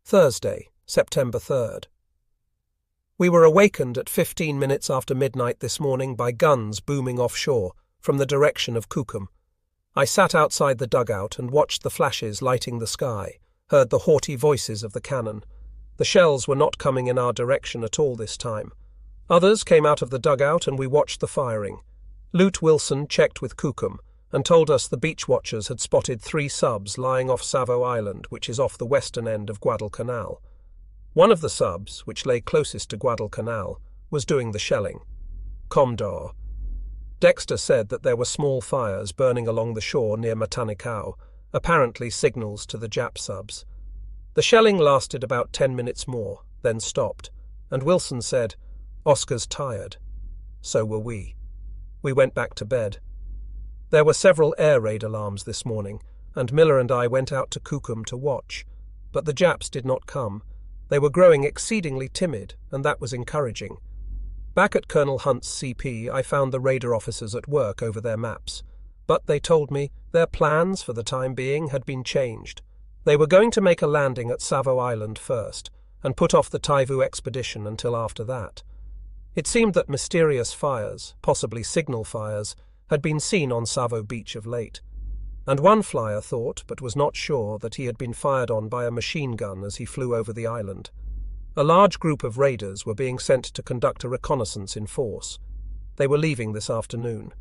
Thursday, September 3rd. We were awakened at 15 minutes after midnight this morning by guns booming offshore from the direction of Kukum. I sat outside the dugout and watched the flashes lighting the sky, heard the haughty voices of the cannon. The shells were not coming in our direction at all this time. Others came out of the dugout and we watched the firing. Lieutenant Wilson checked with Kukum and told us the beach watchers had spotted 3 subs lying off Savo Island, which is off the western end of Guadalcanal. One of the subs, which lay closest to Guadalcanal, was doing the shelling. Commodore Dexter said that there were small fires burning along the shore near Matanicao, apparently signals to the Jap subs. The shelling lasted about 10 minutes more, then stopped, and Wilson said, "Oscar's tired." So were we. We went back to bed. There were several air raid alarms this morning, and Miller and I went out to Kukum to watch, but the Japs did not come. They were growing exceedingly timid, and that was encouraging. Back at Colonel Hunt's CP, I found the raider officers at work over their maps, but they told me their plans for the time being had been changed. They were going to make a landing at Savo Island first, and put off the Taivu expedition until after that. It seemed that mysterious fires, possibly signal fires, had been seen on Savo Beach of late, and one flyer thought, but was not sure, that he had been fired on by a machine gun as he flew over the island. A large group of raiders were being sent to conduct a reconnaissance in force. They were leaving this afternoon.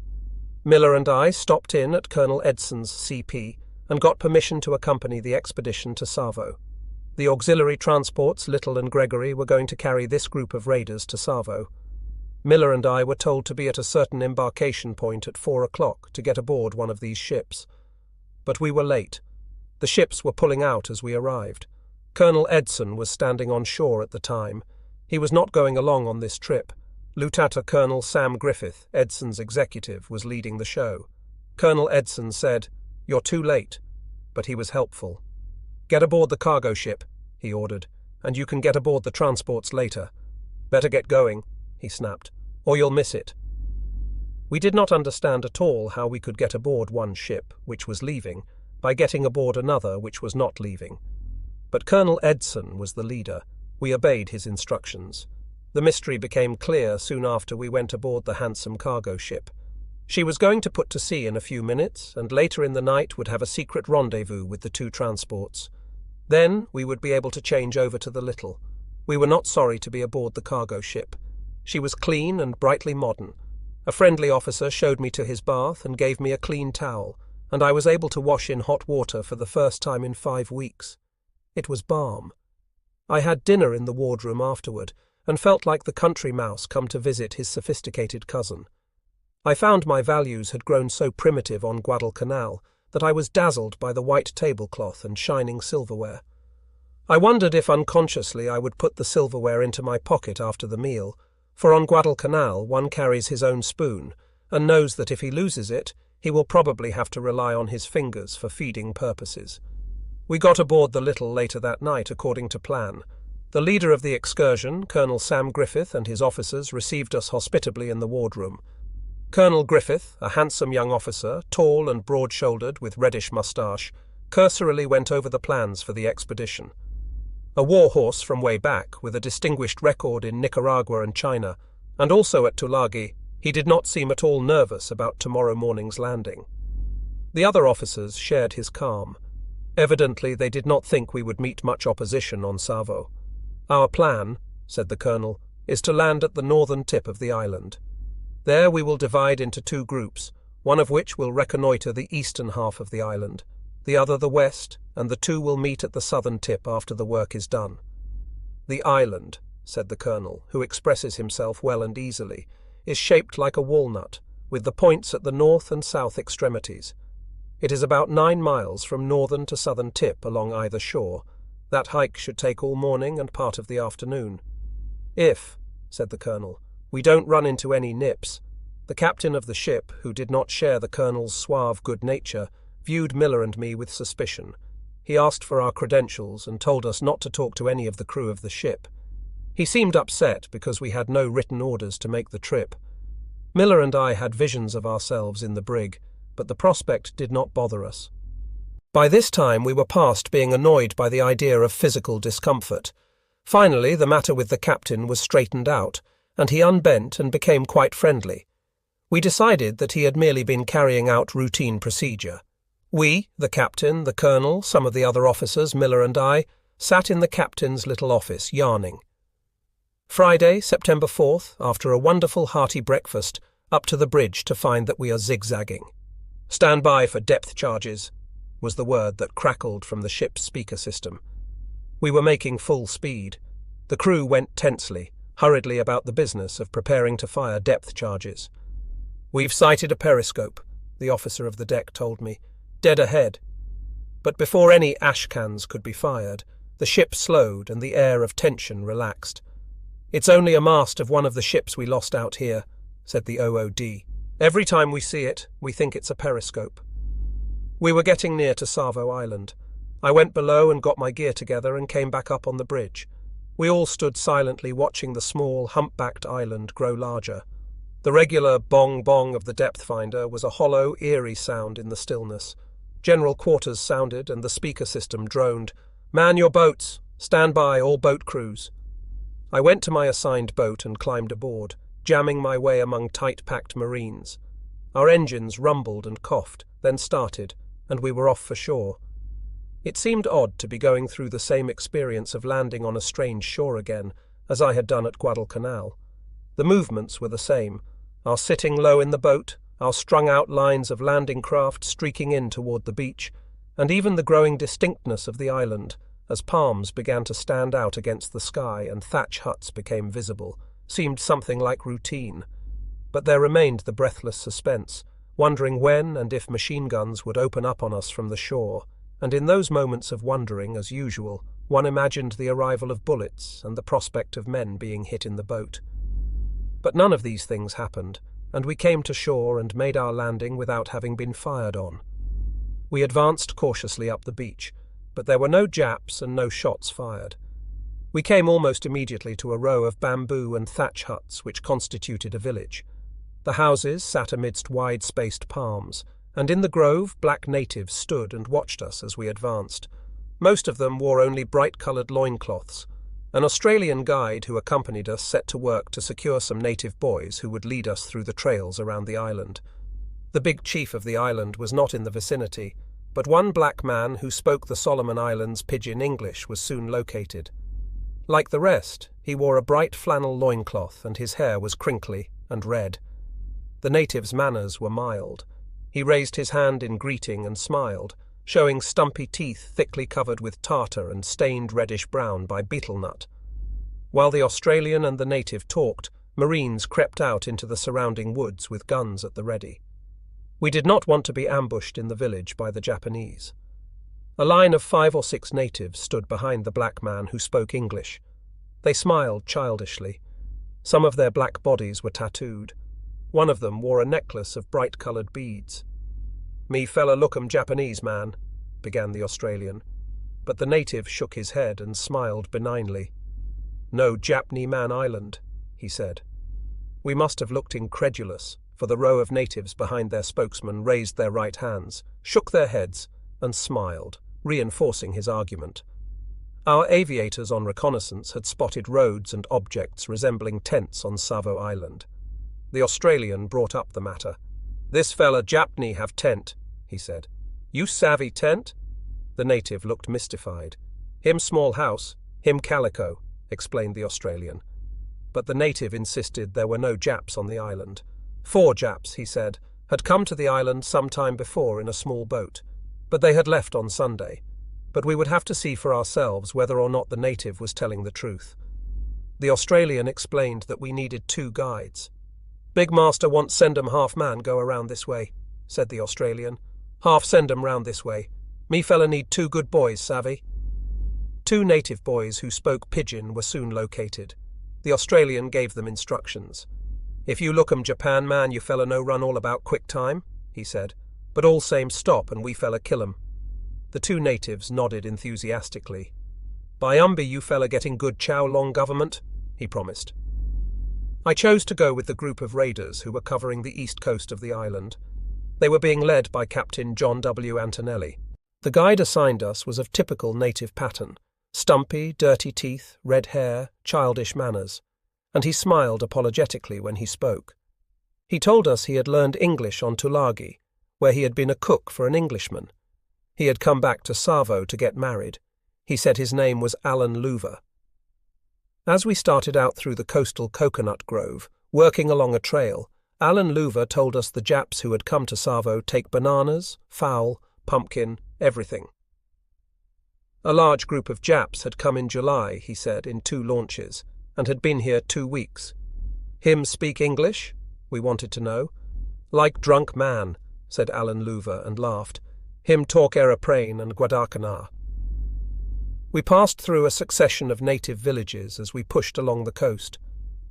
Miller and I stopped in at Colonel Edson's CP and got permission to accompany the expedition to Savo. The auxiliary transports Little and Gregory were going to carry this group of raiders to Savo. Miller and I were told to be at a certain embarkation point at 4 o'clock to get aboard one of these ships. But we were late. The ships were pulling out as we arrived. Colonel Edson was standing on shore at the time. He was not going along on this trip. Lieutenant Colonel Sam Griffith, Edson's executive, was leading the show. Colonel Edson said, "You're too late," but he was helpful. "Get aboard the cargo ship," he ordered, "and you can get aboard the transports later." "Better get going," he snapped, "or you'll miss it." We did not understand at all how we could get aboard one ship, which was leaving, by getting aboard another which was not leaving. But Colonel Edson was the leader. We obeyed his instructions. The mystery became clear soon after we went aboard the handsome cargo ship. She was going to put to sea in a few minutes, and later in the night would have a secret rendezvous with the 2 transports. Then we would be able to change over to the Little. We were not sorry to be aboard the cargo ship. She was clean and brightly modern. A friendly officer showed me to his bath and gave me a clean towel, and I was able to wash in hot water for the first time in 5 weeks. It was balm. I had dinner in the wardroom afterward, and felt like the country mouse come to visit his sophisticated cousin. I found my values had grown so primitive on Guadalcanal that I was dazzled by the white tablecloth and shining silverware. I wondered if unconsciously I would put the silverware into my pocket after the meal, for on Guadalcanal one carries his own spoon, and knows that if he loses it, he will probably have to rely on his fingers for feeding purposes. We got aboard the Little later that night according to plan. The leader of the excursion, Colonel Sam Griffith, and his officers received us hospitably in the wardroom. Colonel Griffith, a handsome young officer, tall and broad-shouldered with reddish moustache, cursorily went over the plans for the expedition. A war horse from way back, with a distinguished record in Nicaragua and China, and also at Tulagi, he did not seem at all nervous about tomorrow morning's landing. The other officers shared his calm. Evidently they did not think we would meet much opposition on Savo. "Our plan," said the colonel, "is to land at the northern tip of the island. There we will divide into 2 groups, one of which will reconnoitre the eastern half of the island, the other the west, and the 2 will meet at the southern tip after the work is done." "The island," said the colonel, who expresses himself well and easily, "is shaped like a walnut, with the points at the north and south extremities. It is about 9 miles from northern to southern tip along either shore. That hike should take all morning and part of the afternoon. If," said the colonel, "we don't run into any nips." The captain of the ship, who did not share the colonel's suave good nature, viewed Miller and me with suspicion. He asked for our credentials and told us not to talk to any of the crew of the ship. He seemed upset because we had no written orders to make the trip. Miller and I had visions of ourselves in the brig, but the prospect did not bother us. By this time we were past being annoyed by the idea of physical discomfort. Finally, the matter with the captain was straightened out, and he unbent and became quite friendly. We decided that he had merely been carrying out routine procedure. We, the captain, the colonel, some of the other officers, Miller and I, sat in the captain's little office, yarning. Friday, September 4th, after a wonderful hearty breakfast, up to the bridge to find that we are zigzagging. "Stand by for depth charges," was the word that crackled from the ship's speaker system. We were making full speed. The crew went tensely, hurriedly about the business of preparing to fire depth charges. "We've sighted a periscope," the officer of the deck told me. "Dead ahead." But before any ash cans could be fired, the ship slowed and the air of tension relaxed. "It's only a mast of one of the ships we lost out here," said the OOD. "Every time we see it, we think it's a periscope." We were getting near to Savo Island. I went below and got my gear together and came back up on the bridge. We all stood silently watching the small, humpbacked island grow larger. The regular bong-bong of the depth finder was a hollow, eerie sound in the stillness. General quarters sounded and the speaker system droned, "Man your boats! Stand by, all boat crews!" I went to my assigned boat and climbed aboard, jamming my way among tight-packed Marines. Our engines rumbled and coughed, then started, and we were off for shore. It seemed odd to be going through the same experience of landing on a strange shore again, as I had done at Guadalcanal. The movements were the same, our sitting low in the boat, our strung-out lines of landing craft streaking in toward the beach, and even the growing distinctness of the island, as palms began to stand out against the sky and thatch huts became visible, seemed something like routine. But there remained the breathless suspense, wondering when and if machine guns would open up on us from the shore, and in those moments of wondering, as usual, one imagined the arrival of bullets and the prospect of men being hit in the boat. But none of these things happened, and we came to shore and made our landing without having been fired on. We advanced cautiously up the beach, but there were no Japs and no shots fired. We came almost immediately to a row of bamboo and thatch huts which constituted a village. The houses sat amidst wide-spaced palms, and in the grove black natives stood and watched us as we advanced. Most of them wore only bright-coloured loincloths. An Australian guide who accompanied us set to work to secure some native boys who would lead us through the trails around the island. The big chief of the island was not in the vicinity, but one black man who spoke the Solomon Islands pidgin English was soon located. Like the rest, he wore a bright flannel loincloth and his hair was crinkly and red. The native's manners were mild. He raised his hand in greeting and smiled, showing stumpy teeth thickly covered with tartar and stained reddish-brown by betel nut. While the Australian and the native talked, Marines crept out into the surrounding woods with guns at the ready. We did not want to be ambushed in the village by the Japanese. A line of 5 or 6 natives stood behind the black man who spoke English. They smiled childishly. Some of their black bodies were tattooed. One of them wore a necklace of bright-coloured beads. "Me fella lookum Japanese man," began the Australian, but the native shook his head and smiled benignly. "No Japni man island," he said. We must have looked incredulous, for the row of natives behind their spokesman raised their right hands, shook their heads, and smiled, reinforcing his argument. Our aviators on reconnaissance had spotted roads and objects resembling tents on Savo Island. The Australian brought up the matter. "This fella Japni have tent," he said. "You savvy tent?" The native looked mystified. "Him small house, him calico," explained the Australian. But the native insisted there were no Japs on the island. 4 Japs, he said, had come to the island some time before in a small boat, but they had left on Sunday. But we would have to see for ourselves whether or not the native was telling the truth. The Australian explained that we needed 2 guides. "Big master wants send 'em half man go around this way," said the Australian. "Half send 'em round this way. Me fella need 2 good boys, savvy?" 2 native boys who spoke pidgin were soon located. The Australian gave them instructions. "If you look 'em Japan man, you fella no run all about quick time," he said. "But all same stop and we fella kill 'em." The 2 natives nodded enthusiastically. "By umbi you fella getting good chow long government," he promised. I chose to go with the group of raiders who were covering the east coast of the island. They were being led by Captain John W. Antonelli. The guide assigned us was of typical native pattern: stumpy, dirty teeth, red hair, childish manners, and he smiled apologetically when he spoke. He told us he had learned English on Tulagi, where he had been a cook for an Englishman. He had come back to Savo to get married. He said his name was Alan Louver. As we started out through the coastal coconut grove, working along a trail, Alan Louver told us the Japs who had come to Savo take bananas, fowl, pumpkin, everything. A large group of Japs had come in July, he said, in 2 launches, and had been here 2 weeks. Him speak English? We wanted to know. Like drunk man, said Alan Louver and laughed. Him talk aeroplane and Guadalcanal. We passed through a succession of native villages as we pushed along the coast.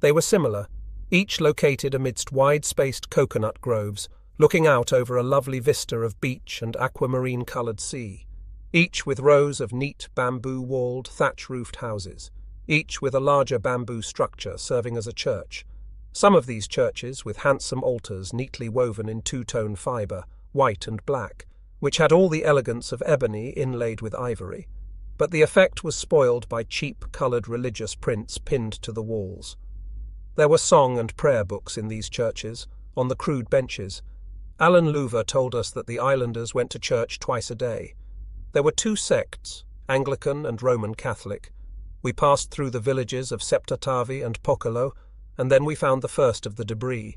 They were similar, each located amidst wide-spaced coconut groves, looking out over a lovely vista of beach and aquamarine-coloured sea, each with rows of neat bamboo-walled, thatch-roofed houses, each with a larger bamboo structure serving as a church. Some of these churches with handsome altars neatly woven in 2-tone fibre, white and black, which had all the elegance of ebony inlaid with ivory, but the effect was spoiled by cheap coloured religious prints pinned to the walls. There were song and prayer books in these churches, on the crude benches. Alan Louver told us that the islanders went to church twice a day. There were 2 sects, Anglican and Roman Catholic. We passed through the villages of Septatavi and Pocolo, and then we found the first of the debris.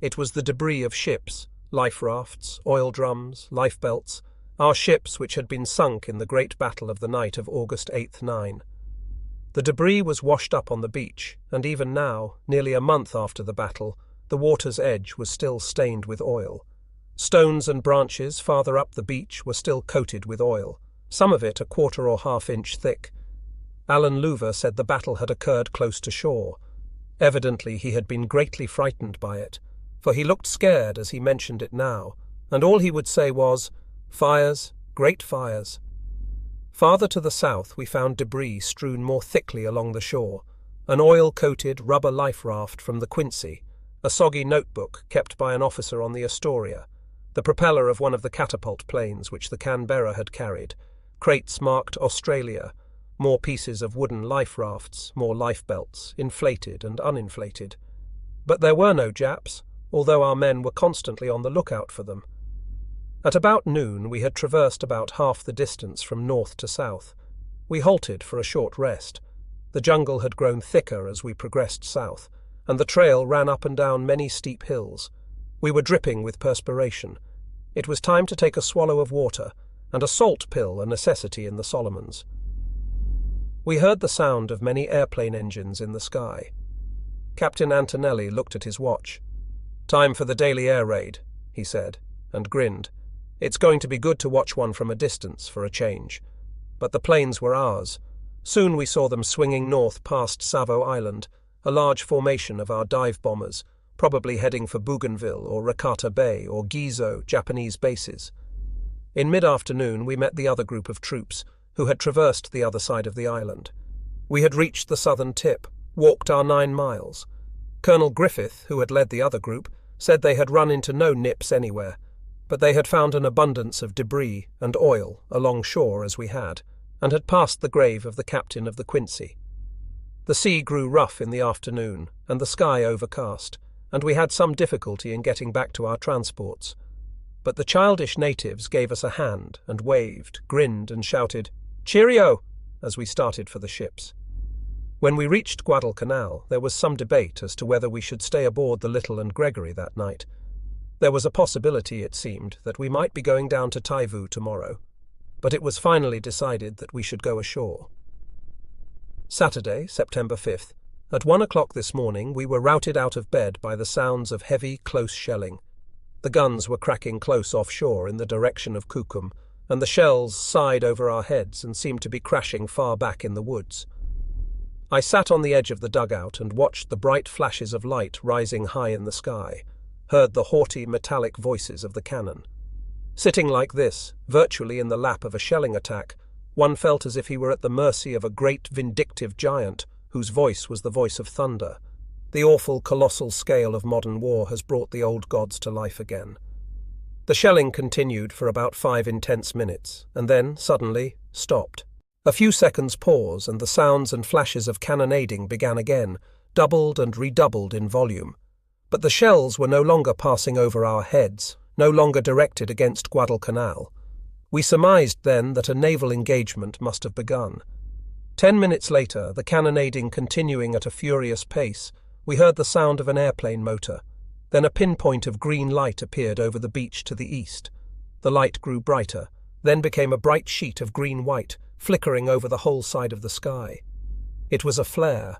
It was the debris of ships, life rafts, oil drums, lifebelts, our ships which had been sunk in the great battle of the night of August 8th 9. The debris was washed up on the beach, and even now, nearly a month after the battle, the water's edge was still stained with oil. Stones and branches farther up the beach were still coated with oil, some of it a 1/4 or 1/2 inch thick. Alan Louver said the battle had occurred close to shore. Evidently he had been greatly frightened by it, for he looked scared as he mentioned it now, and all he would say was, "Fires, great fires." Farther to the south we found debris strewn more thickly along the shore, an oil-coated rubber life raft from the Quincy, a soggy notebook kept by an officer on the Astoria, the propeller of one of the catapult planes which the Canberra had carried, crates marked Australia, more pieces of wooden life rafts, more lifebelts, inflated and uninflated. But there were no Japs, although our men were constantly on the lookout for them. At about noon we had traversed about half the distance from north to south. We halted for a short rest. The jungle had grown thicker as we progressed south, and the trail ran up and down many steep hills. We were dripping with perspiration. It was time to take a swallow of water, and a salt pill a necessity in the Solomons. We heard the sound of many airplane engines in the sky. Captain Antonelli looked at his watch. "Time for the daily air raid," he said, and grinned. "It's going to be good to watch one from a distance for a change." But the planes were ours. Soon we saw them swinging north past Savo Island, a large formation of our dive bombers, probably heading for Bougainville or Rakata Bay or Gizo, Japanese bases. In mid-afternoon we met the other group of troops, who had traversed the other side of the island. We had reached the southern tip, walked our 9 miles. Colonel Griffith, who had led the other group, said they had run into no nips anywhere, but they had found an abundance of debris and oil along shore as we had, and had passed the grave of the captain of the Quincy. The sea grew rough in the afternoon, and the sky overcast, and we had some difficulty in getting back to our transports. But the childish natives gave us a hand and waved, grinned and shouted, "Cheerio!" as we started for the ships. When we reached Guadalcanal, there was some debate as to whether we should stay aboard the Little and Gregory that night. There was a possibility, it seemed, that we might be going down to Taivu tomorrow, but it was finally decided that we should go ashore. Saturday, September 5th. At 1 o'clock this morning we were routed out of bed by the sounds of heavy, close shelling. The guns were cracking close offshore in the direction of Kukum, and the shells sighed over our heads and seemed to be crashing far back in the woods. I sat on the edge of the dugout and watched the bright flashes of light rising high in the sky, heard the haughty metallic voices of the cannon. Sitting like this, virtually in the lap of a shelling attack, one felt as if he were at the mercy of a great vindictive giant whose voice was the voice of thunder. The awful colossal scale of modern war has brought the old gods to life again. The shelling continued for about 5 intense minutes, and then, suddenly, stopped. A few seconds' pause, and the sounds and flashes of cannonading began again, doubled and redoubled in volume. But the shells were no longer passing over our heads, no longer directed against Guadalcanal. We surmised then that a naval engagement must have begun. 10 minutes later, the cannonading continuing at a furious pace, we heard the sound of an airplane motor. Then a pinpoint of green light appeared over the beach to the east. The light grew brighter, then became a bright sheet of green-white, flickering over the whole side of the sky. It was a flare.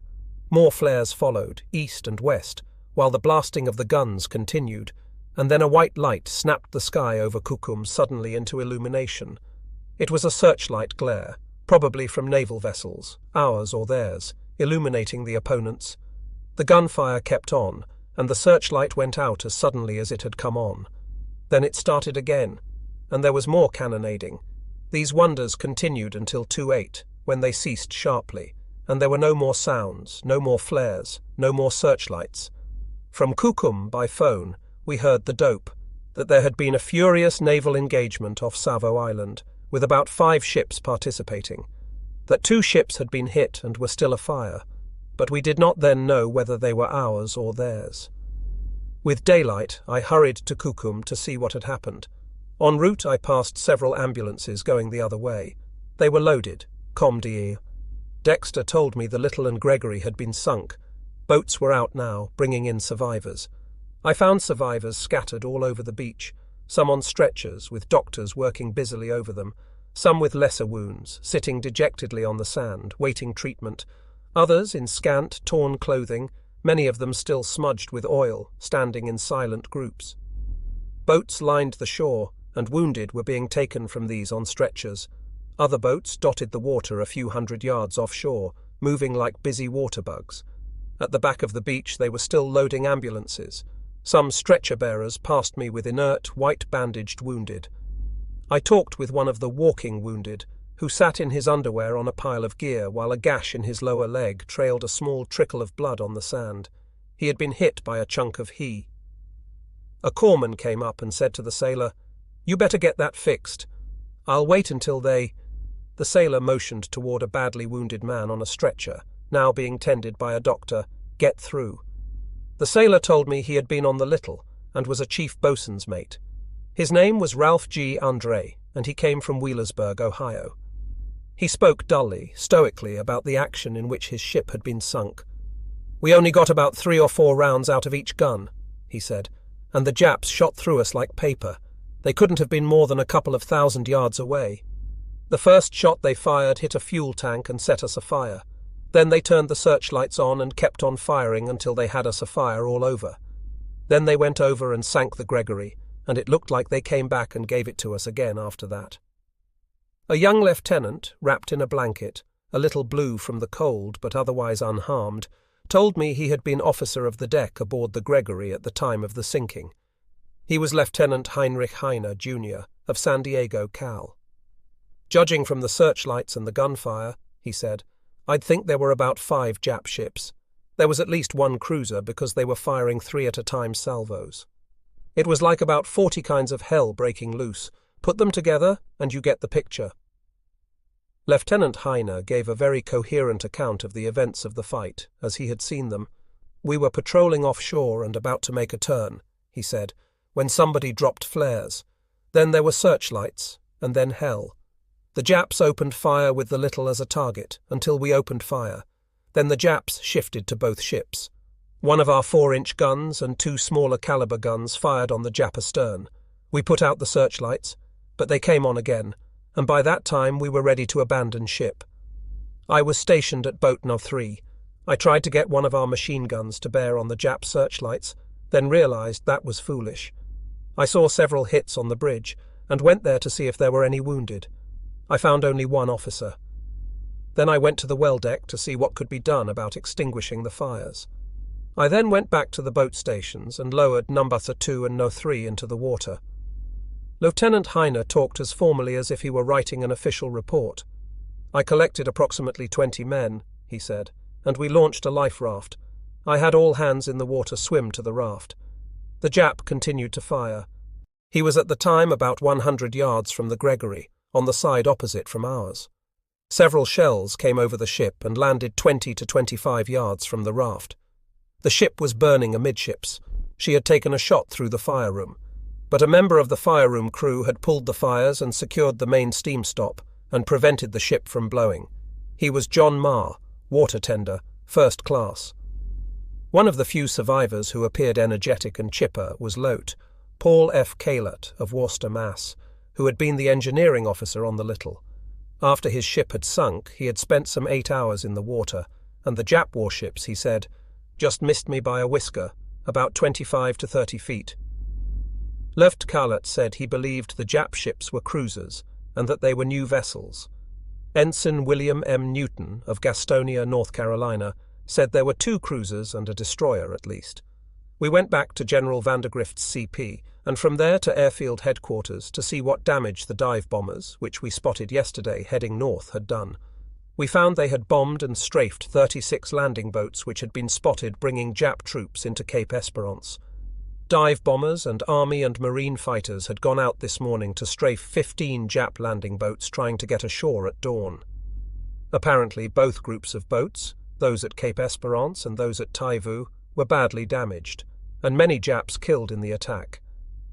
More flares followed, east and west, while the blasting of the guns continued, and then a white light snapped the sky over Kukum suddenly into illumination. It was a searchlight glare, probably from naval vessels, ours or theirs, illuminating the opponents. The gunfire kept on, and the searchlight went out as suddenly as it had come on. Then it started again, and there was more cannonading. These wonders continued until 2:08, when they ceased sharply, and there were no more sounds, no more flares, no more searchlights. From Kukum, by phone, we heard the dope, that there had been a furious naval engagement off Savo Island, with about 5 ships participating, that 2 ships had been hit and were still afire, but we did not then know whether they were ours or theirs. With daylight, I hurried to Kukum to see what had happened. En route, I passed several ambulances going the other way. They were loaded, comme dire. Dexter told me the Little and Gregory had been sunk. Boats were out now, bringing in survivors. I found survivors scattered all over the beach, some on stretchers, with doctors working busily over them, some with lesser wounds, sitting dejectedly on the sand, waiting treatment, others in scant, torn clothing, many of them still smudged with oil, standing in silent groups. Boats lined the shore, and wounded were being taken from these on stretchers. Other boats dotted the water a few hundred yards offshore, moving like busy water bugs. At the back of the beach they were still loading ambulances. Some stretcher-bearers passed me with inert, white-bandaged wounded. I talked with one of the walking wounded, who sat in his underwear on a pile of gear while a gash in his lower leg trailed a small trickle of blood on the sand. He had been hit by a chunk of he. A corpsman came up and said to the sailor, "You better get that fixed. I'll wait until they—" The sailor motioned toward a badly wounded man on a stretcher, now being tended by a doctor. "Get through." The sailor told me he had been on the Little and was a chief boatswain's mate. His name was Ralph G. Andre, and he came from Wheelersburg, Ohio. He spoke dully, stoically about the action in which his ship had been sunk. "We only got about 3 or 4 rounds out of each gun," he said, "and the Japs shot through us like paper. They couldn't have been more than a couple of 1,000 yards away. The first shot they fired hit a fuel tank and set us afire. Then they turned the searchlights on and kept on firing until they had us afire all over. Then they went over and sank the Gregory, and it looked like they came back and gave it to us again after that." A young lieutenant, wrapped in a blanket, a little blue from the cold but otherwise unharmed, told me he had been officer of the deck aboard the Gregory at the time of the sinking. He was Lieutenant Heinrich Heine, Jr., of San Diego, Cal. "Judging from the searchlights and the gunfire," he said, "I'd think there were about 5 Jap ships. There was at least 1 cruiser because they were firing 3 at a time salvos. It was like about 40 kinds of hell breaking loose. Put them together and you get the picture." Lieutenant Heine gave a very coherent account of the events of the fight, as he had seen them. "We were patrolling offshore and about to make a turn," he said, "when somebody dropped flares. Then there were searchlights, and then hell. The Japs opened fire with the Little as a target, until we opened fire. Then the Japs shifted to both ships. One of our 4-inch guns and 2 smaller caliber guns fired on the Jap astern. We put out the searchlights, but they came on again, and by that time we were ready to abandon ship. I was stationed at boat No. 3. I tried to get one of our machine guns to bear on the Jap searchlights, then realized that was foolish. I saw several hits on the bridge, and went there to see if there were any wounded. I found only 1 officer. Then I went to the well deck to see what could be done about extinguishing the fires. I then went back to the boat stations and lowered No. 2 and No. 3 into the water." Lieutenant Heine talked as formally as if he were writing an official report. "I collected approximately 20 men," he said, "and we launched a life raft. I had all hands in the water swim to the raft. The Jap continued to fire. He was at the time about 100 yards from the Gregory, on the side opposite from ours. Several shells came over the ship and landed 20 to 25 yards from the raft. The ship was burning amidships. She had taken a shot through the fire room, but a member of the fire room crew had pulled the fires and secured the main steam stop and prevented the ship from blowing. He was John Marr, water tender, first class. One of the few survivors who appeared energetic and chipper was Lote, Paul F. Caylott of Worcester, Mass., who had been the engineering officer on the Little. After his ship had sunk, he had spent some 8 hours in the water, and the Jap warships, he said, just missed me by a whisker, about 25 to 30 feet. Left Caylott said he believed the Jap ships were cruisers and that they were new vessels. Ensign William M. Newton of Gastonia, North Carolina, said there were 2 cruisers and a destroyer at least. We went back to General Vandergrift's CP and from there to airfield headquarters to see what damage the dive bombers, which we spotted yesterday heading north, had done. We found they had bombed and strafed 36 landing boats which had been spotted bringing Jap troops into Cape Esperance. Dive bombers and Army and Marine fighters had gone out this morning to strafe 15 Jap landing boats trying to get ashore at dawn. Apparently both groups of boats, those at Cape Esperance and those at Taivu, were badly damaged, and many Japs killed in the attack.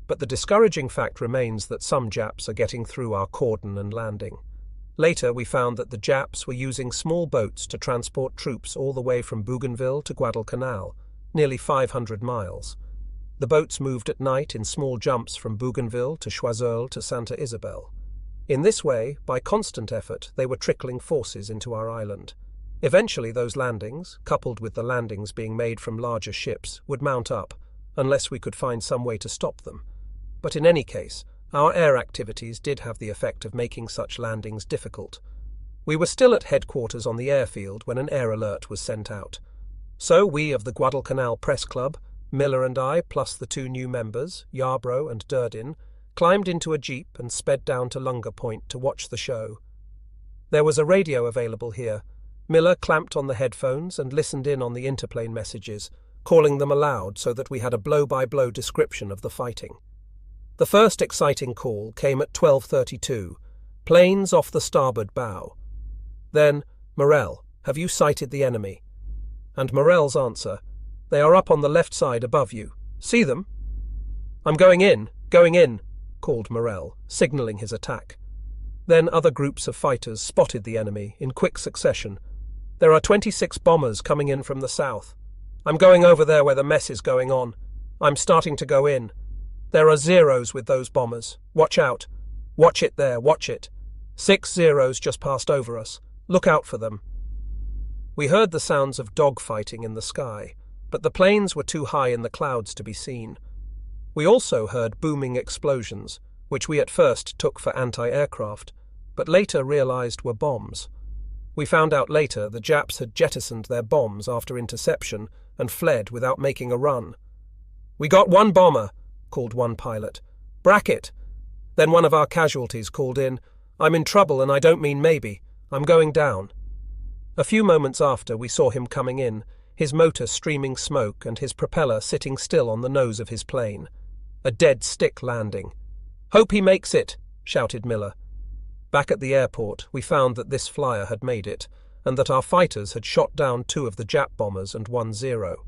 But the discouraging fact remains that some Japs are getting through our cordon and landing. Later we found that the Japs were using small boats to transport troops all the way from Bougainville to Guadalcanal, nearly 500 miles. The boats moved at night in small jumps from Bougainville to Choiseul to Santa Isabel. In this way, by constant effort, they were trickling forces into our island. Eventually those landings, coupled with the landings being made from larger ships, would mount up, unless we could find some way to stop them. But in any case, our air activities did have the effect of making such landings difficult. We were still at headquarters on the airfield when an air alert was sent out. So we of the Guadalcanal Press Club, Miller and I, plus the 2 new members, Yarbrough and Durden, climbed into a jeep and sped down to Lunga Point to watch the show. There was a radio available here. Miller clamped on the headphones and listened in on the interplane messages, calling them aloud so that we had a blow-by-blow description of the fighting. The first exciting call came at 12:32, planes off the starboard bow. Then, Morrell, have you sighted the enemy? And Morrell's answer, they are up on the left side above you. See them? I'm going in, called Morrell, signalling his attack. Then other groups of fighters spotted the enemy in quick succession. There are 26 bombers coming in from the south. I'm going over there where the mess is going on. I'm starting to go in. There are zeros with those bombers. Watch out. Watch it there, watch it. 6 zeros just passed over us. Look out for them. We heard the sounds of dogfighting in the sky, but the planes were too high in the clouds to be seen. We also heard booming explosions, which we at first took for anti-aircraft, but later realized were bombs. We found out later the Japs had jettisoned their bombs after interception and fled without making a run. We got 1 bomber, called one pilot. Bracket. Then one of our casualties called in, I'm in trouble and I don't mean maybe. I'm going down. A few moments after we saw him coming in, his motor streaming smoke and his propeller sitting still on the nose of his plane. A dead stick landing. Hope he makes it, shouted Miller. Back at the airport, we found that this flyer had made it, and that our fighters had shot down 2 of the Jap bombers and 1 Zero.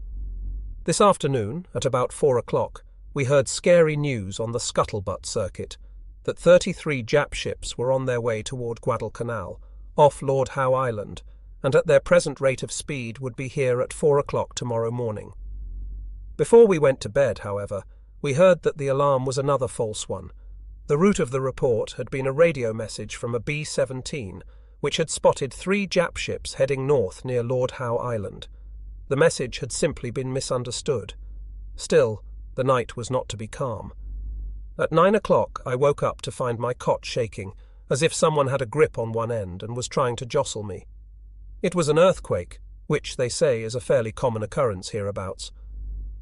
This afternoon, at about 4 o'clock, we heard scary news on the scuttlebutt circuit that 33 Jap ships were on their way toward Guadalcanal, off Lord Howe Island, and at their present rate of speed would be here at 4 o'clock tomorrow morning. Before we went to bed, however, we heard that the alarm was another false one. The root of the report had been a radio message from a B-17, which had spotted 3 Jap ships heading north near Lord Howe Island. The message had simply been misunderstood. Still, the night was not to be calm. At 9 o'clock I woke up to find my cot shaking, as if someone had a grip on one end and was trying to jostle me. It was an earthquake, which they say is a fairly common occurrence hereabouts.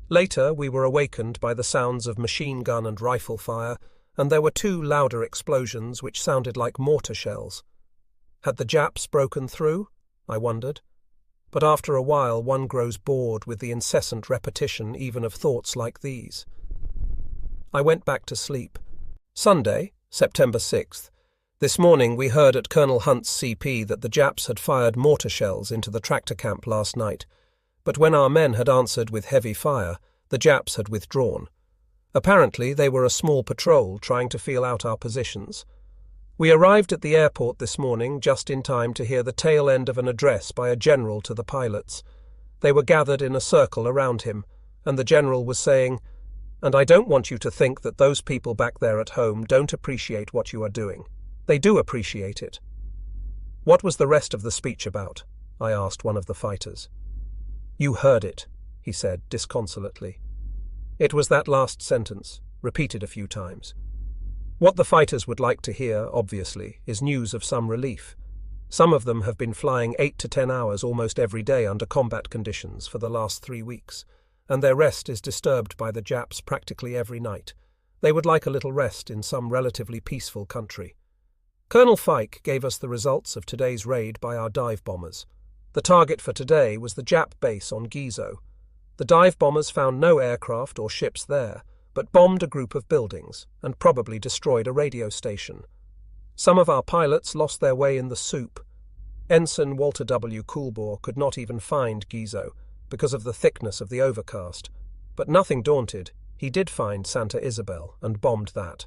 Later we were awakened by the sounds of machine gun and rifle fire, and there were 2 louder explosions which sounded like mortar shells. Had the Japs broken through? I wondered. But after a while one grows bored with the incessant repetition even of thoughts like these. I went back to sleep. Sunday, September 6th. This morning we heard at Colonel Hunt's CP that the Japs had fired mortar shells into the tractor camp last night, but when our men had answered with heavy fire, the Japs had withdrawn. Apparently they were a small patrol trying to feel out our positions. We arrived at the airport this morning just in time to hear the tail end of an address by a general to the pilots. They were gathered in a circle around him, and the general was saying, "And I don't want you to think that those people back there at home don't appreciate what you are doing. They do appreciate it." "What was the rest of the speech about?" I asked one of the fighters. "You heard it," he said disconsolately. It was that last sentence, repeated a few times. What the fighters would like to hear, obviously, is news of some relief. Some of them have been flying 8 to 10 hours almost every day under combat conditions for the last 3 weeks, and their rest is disturbed by the Japs practically every night. They would like a little rest in some relatively peaceful country. Colonel Fike gave us the results of today's raid by our dive bombers. The target for today was the Jap base on Gizo. The dive bombers found no aircraft or ships there, but bombed a group of buildings and probably destroyed a radio station. Some of our pilots lost their way in the soup. Ensign Walter W. Coolbaugh could not even find Gizo because of the thickness of the overcast, but nothing daunted, he did find Santa Isabel and bombed that.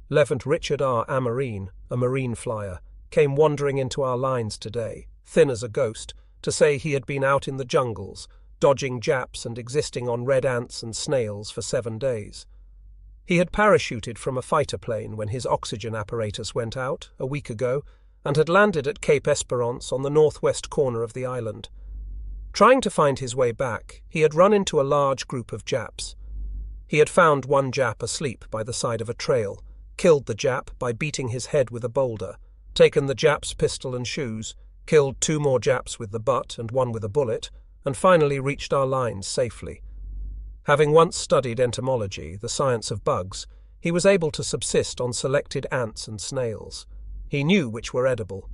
Lieutenant Richard R. Amarine, a Marine flyer, came wandering into our lines today, thin as a ghost, to say he had been out in the jungles, dodging Japs and existing on red ants and snails for 7 days. He had parachuted from a fighter plane when his oxygen apparatus went out, a week ago, and had landed at Cape Esperance on the northwest corner of the island. Trying to find his way back, he had run into a large group of Japs. He had found one Jap asleep by the side of a trail, killed the Jap by beating his head with a boulder, taken the Jap's pistol and shoes, killed 2 more Japs with the butt and 1 with a bullet, and finally reached our lines safely. Having once studied entomology, the science of bugs, he was able to subsist on selected ants and snails. He knew which were edible.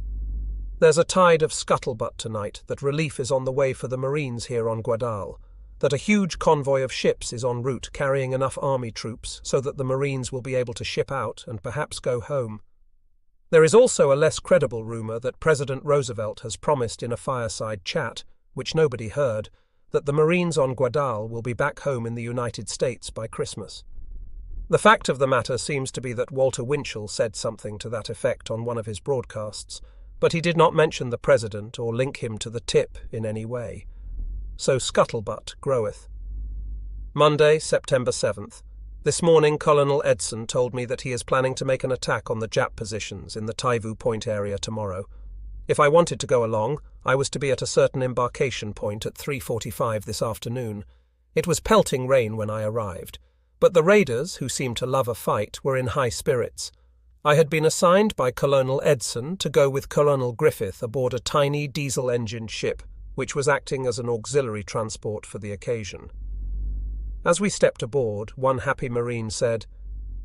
There's a tide of scuttlebutt tonight that relief is on the way for the Marines here on Guadal, that a huge convoy of ships is en route carrying enough army troops so that the Marines will be able to ship out and perhaps go home. There is also a less credible rumor that President Roosevelt has promised in a fireside chat, which nobody heard, that the Marines on Guadal will be back home in the United States by Christmas. The fact of the matter seems to be that Walter Winchell said something to that effect on one of his broadcasts, but he did not mention the president or link him to the tip in any way. So scuttlebutt groweth. Monday, September 7th. This morning Colonel Edson told me that he is planning to make an attack on the Jap positions in the Taivu Point area tomorrow. If I wanted to go along, I was to be at a certain embarkation point at 3:45 this afternoon. It was pelting rain when I arrived, but the raiders, who seemed to love a fight, were in high spirits. I had been assigned by Colonel Edson to go with Colonel Griffith aboard a tiny diesel-engined ship, which was acting as an auxiliary transport for the occasion. As we stepped aboard, one happy Marine said,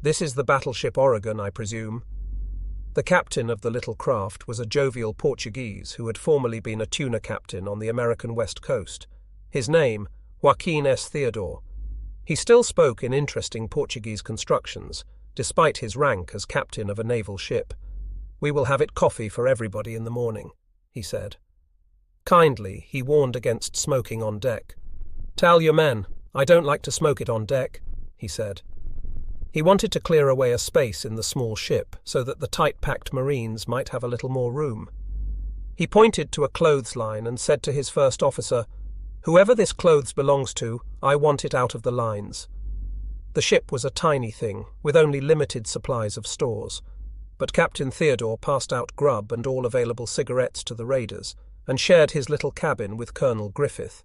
"This is the battleship Oregon, I presume." The captain of the little craft was a jovial Portuguese who had formerly been a tuna captain on the American West Coast. His name, Joaquin S. Theodore. He still spoke in interesting Portuguese constructions, despite his rank as captain of a naval ship. "We will have it coffee for everybody in the morning," he said. Kindly, he warned against smoking on deck. "Tell your men, I don't like to smoke it on deck," he said. He wanted to clear away a space in the small ship so that the tight-packed Marines might have a little more room. He pointed to a clothes line and said to his first officer, "Whoever this clothes belongs to, I want it out of the lines." The ship was a tiny thing, with only limited supplies of stores, but Captain Theodore passed out grub and all available cigarettes to the raiders, and shared his little cabin with Colonel Griffith.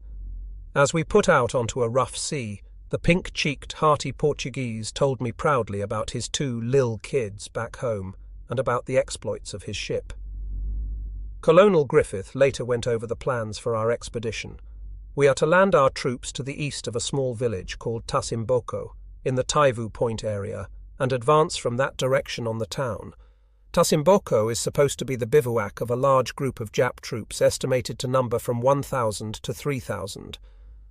As we put out onto a rough sea, the pink-cheeked, hearty Portuguese told me proudly about his 2 lil kids back home and about the exploits of his ship. Colonel Griffith later went over the plans for our expedition. We are to land our troops to the east of a small village called Tasimboko, in the Taivu Point area, and advance from that direction on the town. Tasimboko is supposed to be the bivouac of a large group of Jap troops estimated to number from 1,000 to 3,000.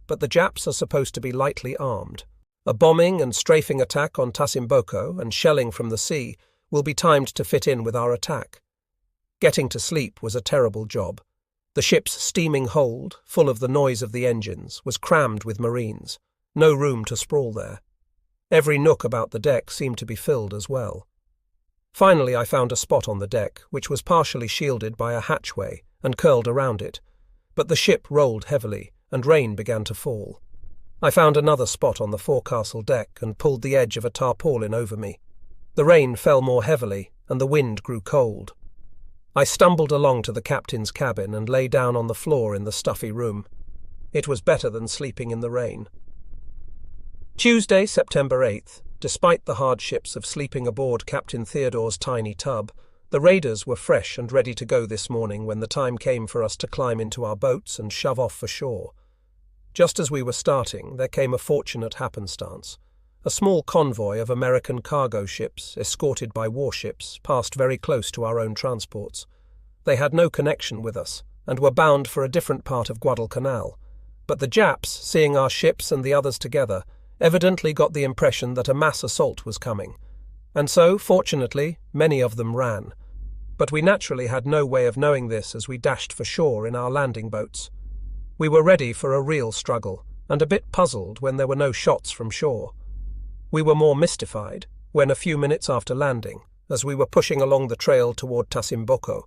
But the Japs are supposed to be lightly armed. A bombing and strafing attack on Tasimboko and shelling from the sea will be timed to fit in with our attack. Getting to sleep was a terrible job. The ship's steaming hold, full of the noise of the engines, was crammed with Marines. No room to sprawl there. Every nook about the deck seemed to be filled as well. Finally I found a spot on the deck, which was partially shielded by a hatchway, and curled around it. But the ship rolled heavily, and rain began to fall. I found another spot on the forecastle deck and pulled the edge of a tarpaulin over me. The rain fell more heavily, and the wind grew cold. I stumbled along to the captain's cabin and lay down on the floor in the stuffy room. It was better than sleeping in the rain. Tuesday, September 8th, despite the hardships of sleeping aboard Captain Theodore's tiny tub, the raiders were fresh and ready to go this morning when the time came for us to climb into our boats and shove off for shore. Just as we were starting, there came a fortunate happenstance. A small convoy of American cargo ships, escorted by warships, passed very close to our own transports. They had no connection with us, and were bound for a different part of Guadalcanal. But the Japs, seeing our ships and the others together, evidently got the impression that a mass assault was coming. And so, fortunately, many of them ran. But we naturally had no way of knowing this as we dashed for shore in our landing boats. We were ready for a real struggle, and a bit puzzled when there were no shots from shore. We were more mystified when, a few minutes after landing, as we were pushing along the trail toward Tasimboko,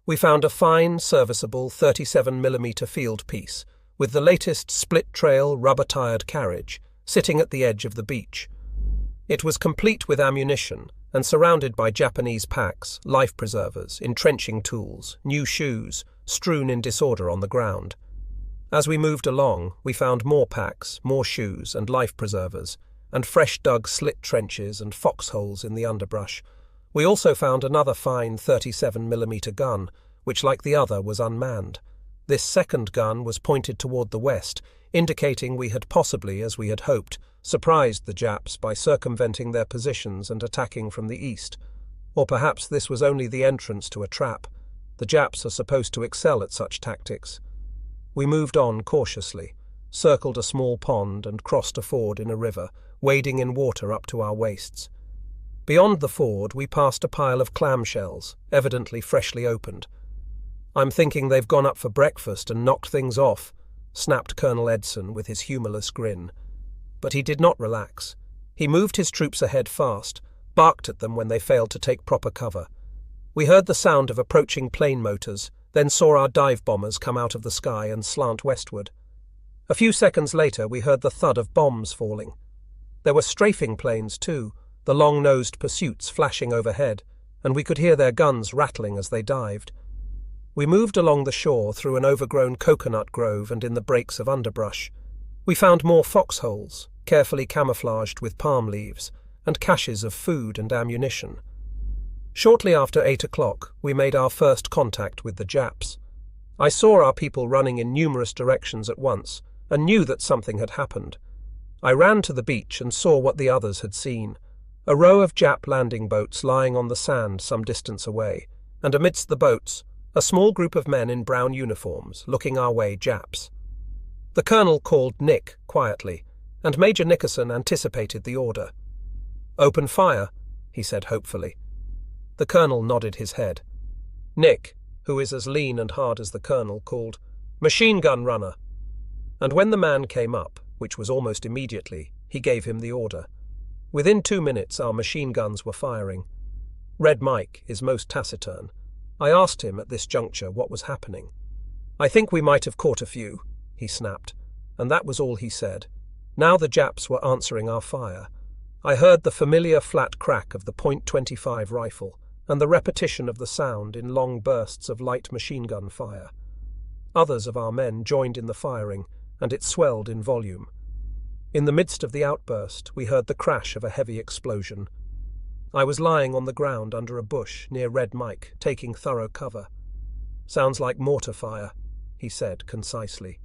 we found a fine, serviceable 37mm field piece with the latest split-trail, rubber-tired carriage sitting at the edge of the beach. It was complete with ammunition and surrounded by Japanese packs, life preservers, entrenching tools, new shoes, strewn in disorder on the ground. As we moved along, we found more packs, more shoes and life preservers, and fresh-dug slit trenches and foxholes in the underbrush. We also found another fine 37mm gun, which, like the other, was unmanned. This second gun was pointed toward the west, indicating we had possibly, as we had hoped, surprised the Japs by circumventing their positions and attacking from the east. Or perhaps this was only the entrance to a trap. The Japs are supposed to excel at such tactics. We moved on cautiously, circled a small pond and crossed a ford in a river, wading in water up to our waists. Beyond the ford we passed a pile of clamshells, evidently freshly opened. "I'm thinking they've gone up for breakfast and knocked things off," snapped Colonel Edson with his humourless grin. But he did not relax. He moved his troops ahead fast, barked at them when they failed to take proper cover. We heard the sound of approaching plane motors, then saw our dive bombers come out of the sky and slant westward. A few seconds later we heard the thud of bombs falling. There were strafing planes too, the long-nosed pursuits flashing overhead, and we could hear their guns rattling as they dived. We moved along the shore through an overgrown coconut grove and in the breaks of underbrush. We found more foxholes, carefully camouflaged with palm leaves, and caches of food and ammunition. Shortly after 8 o'clock, we made our first contact with the Japs. I saw our people running in numerous directions at once, and knew that something had happened. I ran to the beach and saw what the others had seen. A row of Jap landing boats lying on the sand some distance away, and amidst the boats, a small group of men in brown uniforms, looking our way Japs. The colonel called Nick quietly, and Major Nickerson anticipated the order. "Open fire," he said hopefully. The colonel nodded his head. Nick, who is as lean and hard as the colonel, called, "Machine gun runner." And when the man came up, which was almost immediately, he gave him the order. Within 2 minutes our machine guns were firing. Red Mike is most taciturn. I asked him at this juncture what was happening. "I think we might have caught a few," he snapped, and that was all he said. Now the Japs were answering our fire. I heard the familiar flat crack of the .25 rifle, and the repetition of the sound in long bursts of light machine gun fire. Others of our men joined in the firing, and it swelled in volume. In the midst of the outburst, we heard the crash of a heavy explosion. I was lying on the ground under a bush near Red Mike, taking thorough cover. "Sounds like mortar fire," he said concisely.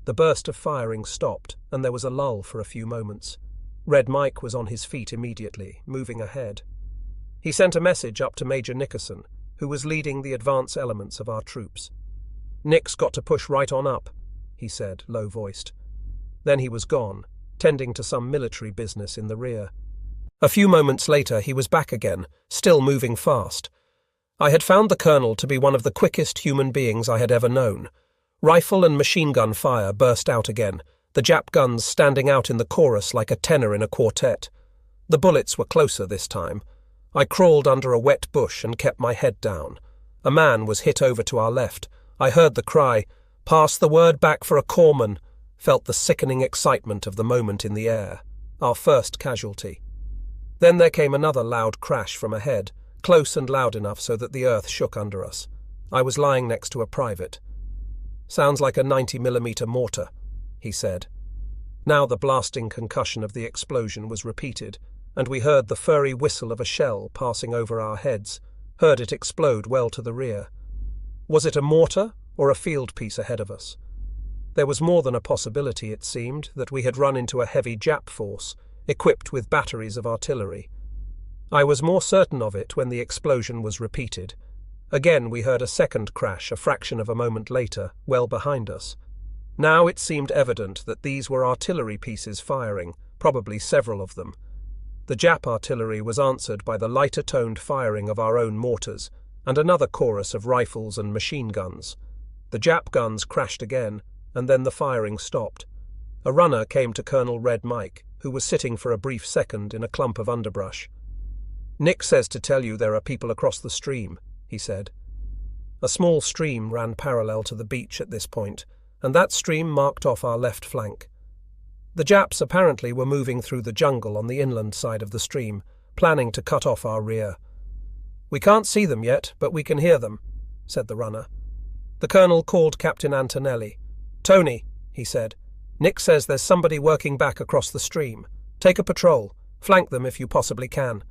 The burst of firing stopped, and there was a lull for a few moments. Red Mike was on his feet immediately, moving ahead. He sent a message up to Major Nickerson, who was leading the advance elements of our troops. "Nick's got to push right on up," he said, low-voiced. Then he was gone, tending to some military business in the rear. A few moments later, he was back again, still moving fast. I had found the colonel to be one of the quickest human beings I had ever known. Rifle and machine gun fire burst out again, the Jap guns standing out in the chorus like a tenor in a quartet. The bullets were closer this time. I crawled under a wet bush and kept my head down. A man was hit over to our left. I heard the cry, "Pass the word back for a corpsman," felt the sickening excitement of the moment in the air. Our first casualty. Then there came another loud crash from ahead, close and loud enough so that the earth shook under us. I was lying next to a private. "Sounds like a 90mm mortar," he said. Now the blasting concussion of the explosion was repeated, and we heard the furry whistle of a shell passing over our heads, heard it explode well to the rear. Was it a mortar or a field piece ahead of us? There was more than a possibility, it seemed, that we had run into a heavy Jap force, equipped with batteries of artillery. I was more certain of it when the explosion was repeated. Again we heard a second crash a fraction of a moment later, well behind us. Now it seemed evident that these were artillery pieces firing, probably several of them. The Jap artillery was answered by the lighter-toned firing of our own mortars, and another chorus of rifles and machine guns. The Jap guns crashed again, and then the firing stopped. A runner came to Colonel Red Mike, who was sitting for a brief second in a clump of underbrush. "Nick says to tell you there are people across the stream," he said. A small stream ran parallel to the beach at this point, and that stream marked off our left flank. The Japs apparently were moving through the jungle on the inland side of the stream, planning to cut off our rear. "We can't see them yet, but we can hear them," said the runner. The colonel called Captain Antonelli. "Tony," he said, "Nick says there's somebody working back across the stream. Take a patrol. Flank them if you possibly can."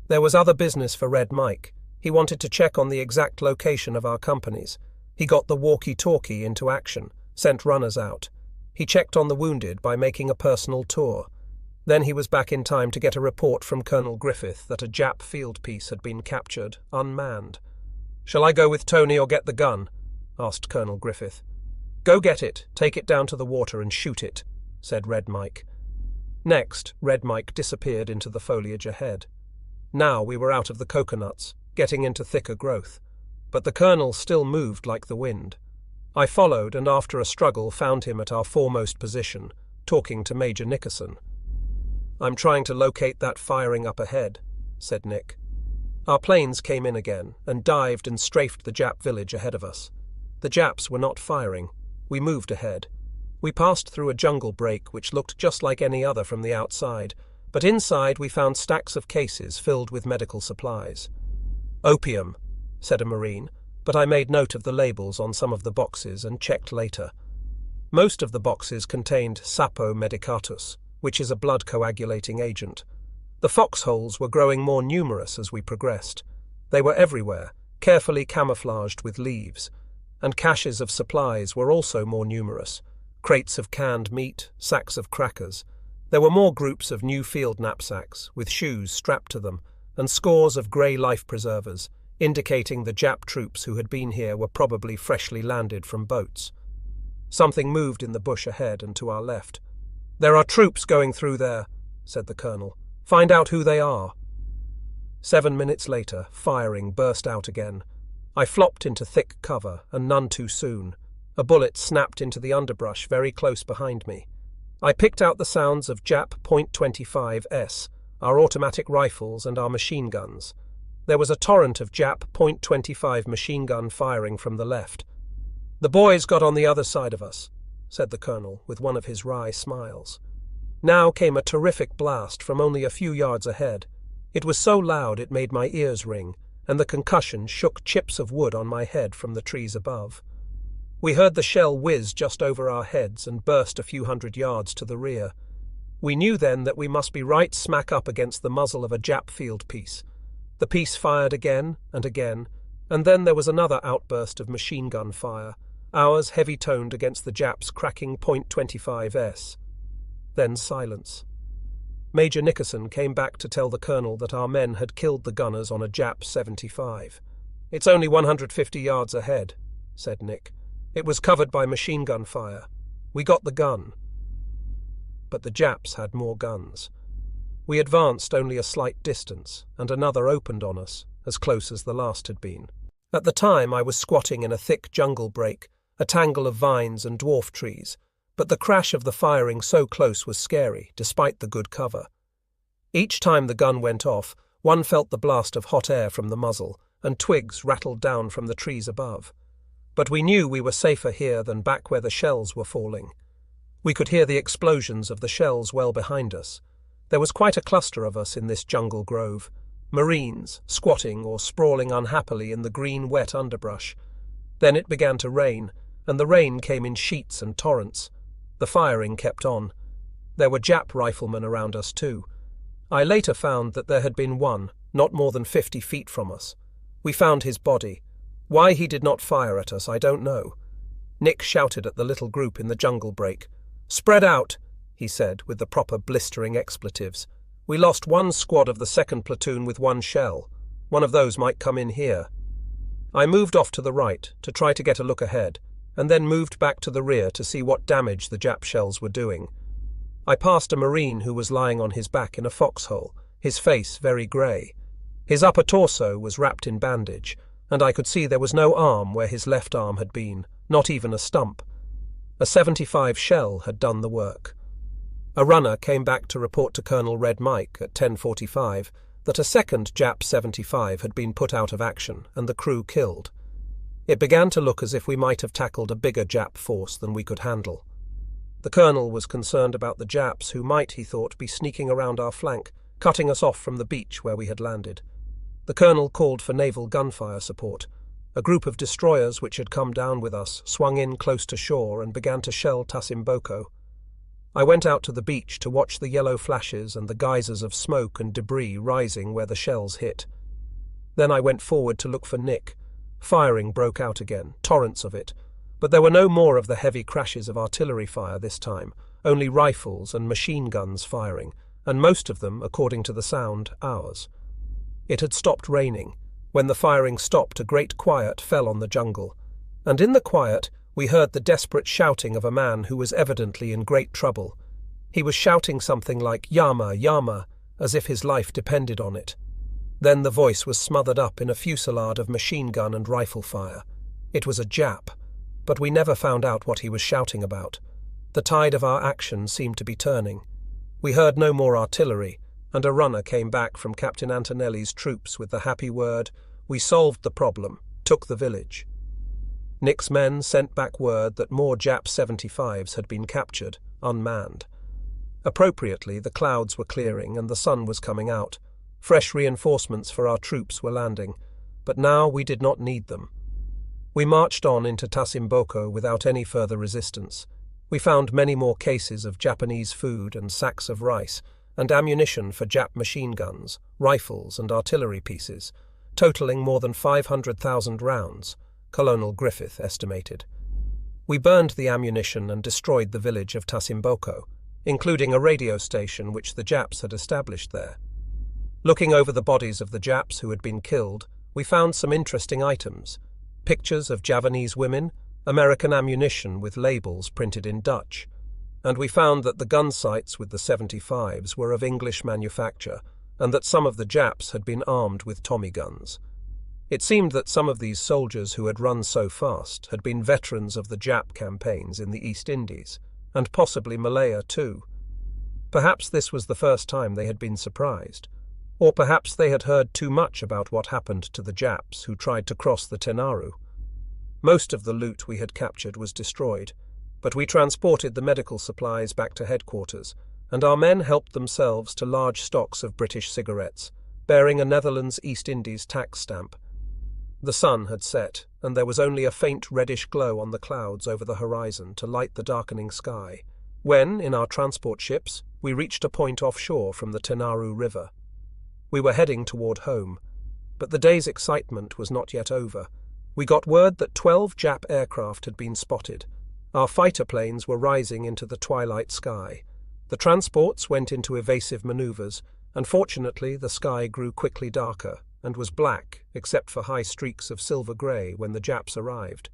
There was other business for Red Mike. He wanted to check on the exact location of our companies. He got the walkie-talkie into action, sent runners out. He checked on the wounded by making a personal tour. Then he was back in time to get a report from Colonel Griffith that a Jap field piece had been captured, unmanned. "Shall I go with Tony or get the gun?" asked Colonel Griffith. "Go get it, take it down to the water and shoot it," said Red Mike. Next, Red Mike disappeared into the foliage ahead. Now we were out of the coconuts, getting into thicker growth. But the colonel still moved like the wind. I followed and after a struggle found him at our foremost position, talking to Major Nickerson. "I'm trying to locate that firing up ahead," said Nick. Our planes came in again and dived and strafed the Jap village ahead of us. The Japs were not firing. We moved ahead. We passed through a jungle break which looked just like any other from the outside, but inside we found stacks of cases filled with medical supplies. "Opium," said a Marine, but I made note of the labels on some of the boxes and checked later. Most of the boxes contained sapo medicatus, which is a blood coagulating agent. The foxholes were growing more numerous as we progressed. They were everywhere, carefully camouflaged with leaves, and caches of supplies were also more numerous. Crates of canned meat, sacks of crackers. There were more groups of new field knapsacks, with shoes strapped to them, and scores of grey life preservers, indicating the Jap troops who had been here were probably freshly landed from boats. Something moved in the bush ahead and to our left. "There are troops going through there," said the colonel. "Find out who they are." 7 minutes later, firing burst out again. I flopped into thick cover, and none too soon. A bullet snapped into the underbrush very close behind me. I picked out the sounds of Jap .25s, our automatic rifles and our machine guns. There was a torrent of Jap .25 machine gun firing from the left. "The boys got on the other side of us," said the colonel with one of his wry smiles. Now came a terrific blast from only a few yards ahead. It was so loud it made my ears ring, and the concussion shook chips of wood on my head from the trees above. We heard the shell whiz just over our heads and burst a few hundred yards to the rear. We knew then that we must be right smack up against the muzzle of a Jap field piece. The piece fired again, and then there was another outburst of machine gun fire, ours heavy-toned against the Japs' cracking .25s. Then silence. Major Nickerson came back to tell the colonel that our men had killed the gunners on a Jap 75. "It's only 150 yards ahead," said Nick. "It was covered by machine gun fire. We got the gun." but the Japs had more guns. We advanced only a slight distance, and another opened on us, as close as the last had been. At the time I was squatting in a thick jungle brake, a tangle of vines and dwarf trees, but the crash of the firing so close was scary, despite the good cover. Each time the gun went off, one felt the blast of hot air from the muzzle, and twigs rattled down from the trees above. But we knew we were safer here than back where the shells were falling. We could hear the explosions of the shells well behind us. There was quite a cluster of us in this jungle grove, Marines, squatting or sprawling unhappily in the green, wet underbrush. Then it began to rain, and the rain came in sheets and torrents. The firing kept on. There were Jap riflemen around us too. I later found that there had been one, not more than 50 feet from us. We found his body. Why he did not fire at us, I don't know. Nick shouted at the little group in the jungle brake. "Spread out," he said, with the proper blistering expletives. "We lost one squad of the 2nd platoon with one shell. One of those might come in here." I moved off to the right to try to get a look ahead, and then moved back to the rear to see what damage the Jap shells were doing. I passed a Marine who was lying on his back in a foxhole, his face very grey. His upper torso was wrapped in bandage, and I could see there was no arm where his left arm had been, not even a stump. A 75 shell had done the work. A runner came back to report to Colonel Red Mike at 10:45 that a second Jap 75 had been put out of action and the crew killed. It began to look as if we might have tackled a bigger Jap force than we could handle. The colonel was concerned about the Japs who might, he thought, be sneaking around our flank, cutting us off from the beach where we had landed. The colonel called for naval gunfire support. A group of destroyers which had come down with us swung in close to shore and began to shell Tasimboko. I went out to the beach to watch the yellow flashes and the geysers of smoke and debris rising where the shells hit. Then I went forward to look for Nick. Firing broke out again, torrents of it, but there were no more of the heavy crashes of artillery fire this time, only rifles and machine guns firing, and most of them, according to the sound, ours. It had stopped raining. When the firing stopped, a great quiet fell on the jungle, and in the quiet we heard the desperate shouting of a man who was evidently in great trouble. He was shouting something like "Yama, Yama," as if his life depended on it. Then the voice was smothered up in a fusillade of machine gun and rifle fire. It was a Jap, but we never found out what he was shouting about. The tide of our action seemed to be turning. We heard no more artillery, and a runner came back from Captain Antonelli's troops with the happy word, "We solved the problem, took the village." Nick's men sent back word that more Jap 75s had been captured, unmanned. Appropriately, the clouds were clearing and the sun was coming out. Fresh reinforcements for our troops were landing, but now we did not need them. We marched on into Tasimboko without any further resistance. We found many more cases of Japanese food and sacks of rice, and ammunition for Jap machine guns, rifles and artillery pieces, totaling more than 500,000 rounds, Colonel Griffith estimated. We burned the ammunition and destroyed the village of Tasimboko, including a radio station which the Japs had established there. Looking over the bodies of the Japs who had been killed, we found some interesting items: pictures of Javanese women, American ammunition with labels printed in Dutch, and we found that the gun sights with the 75s were of English manufacture, and that some of the Japs had been armed with Tommy guns. It seemed that some of these soldiers who had run so fast had been veterans of the Jap campaigns in the East Indies, and possibly Malaya too. Perhaps this was the first time they had been surprised, or perhaps they had heard too much about what happened to the Japs who tried to cross the Tenaru. Most of the loot we had captured was destroyed, but we transported the medical supplies back to headquarters, and our men helped themselves to large stocks of British cigarettes, bearing a Netherlands East Indies tax stamp. The sun had set, and there was only a faint reddish glow on the clouds over the horizon to light the darkening sky, when, in our transport ships, we reached a point offshore from the Tenaru River. We were heading toward home, but the day's excitement was not yet over. We got word that 12 Jap aircraft had been spotted. Our fighter planes were rising into the twilight sky. The transports went into evasive maneuvers, and fortunately the sky grew quickly darker and was black except for high streaks of silver-grey when the Japs arrived.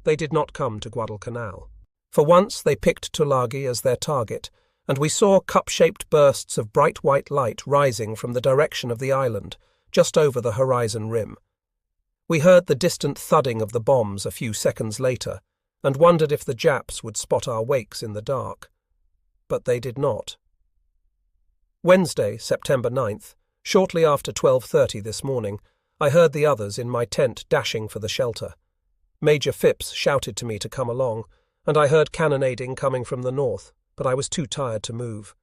They did not come to Guadalcanal. For once they picked Tulagi as their target, and we saw cup-shaped bursts of bright white light rising from the direction of the island, just over the horizon rim. We heard the distant thudding of the bombs a few seconds later, and wondered if the Japs would spot our wakes in the dark. But they did not. Wednesday, September 9th, shortly after 12:30 this morning, I heard the others in my tent dashing for the shelter. Major Phipps shouted to me to come along, and I heard cannonading coming from the north, but I was too tired to move.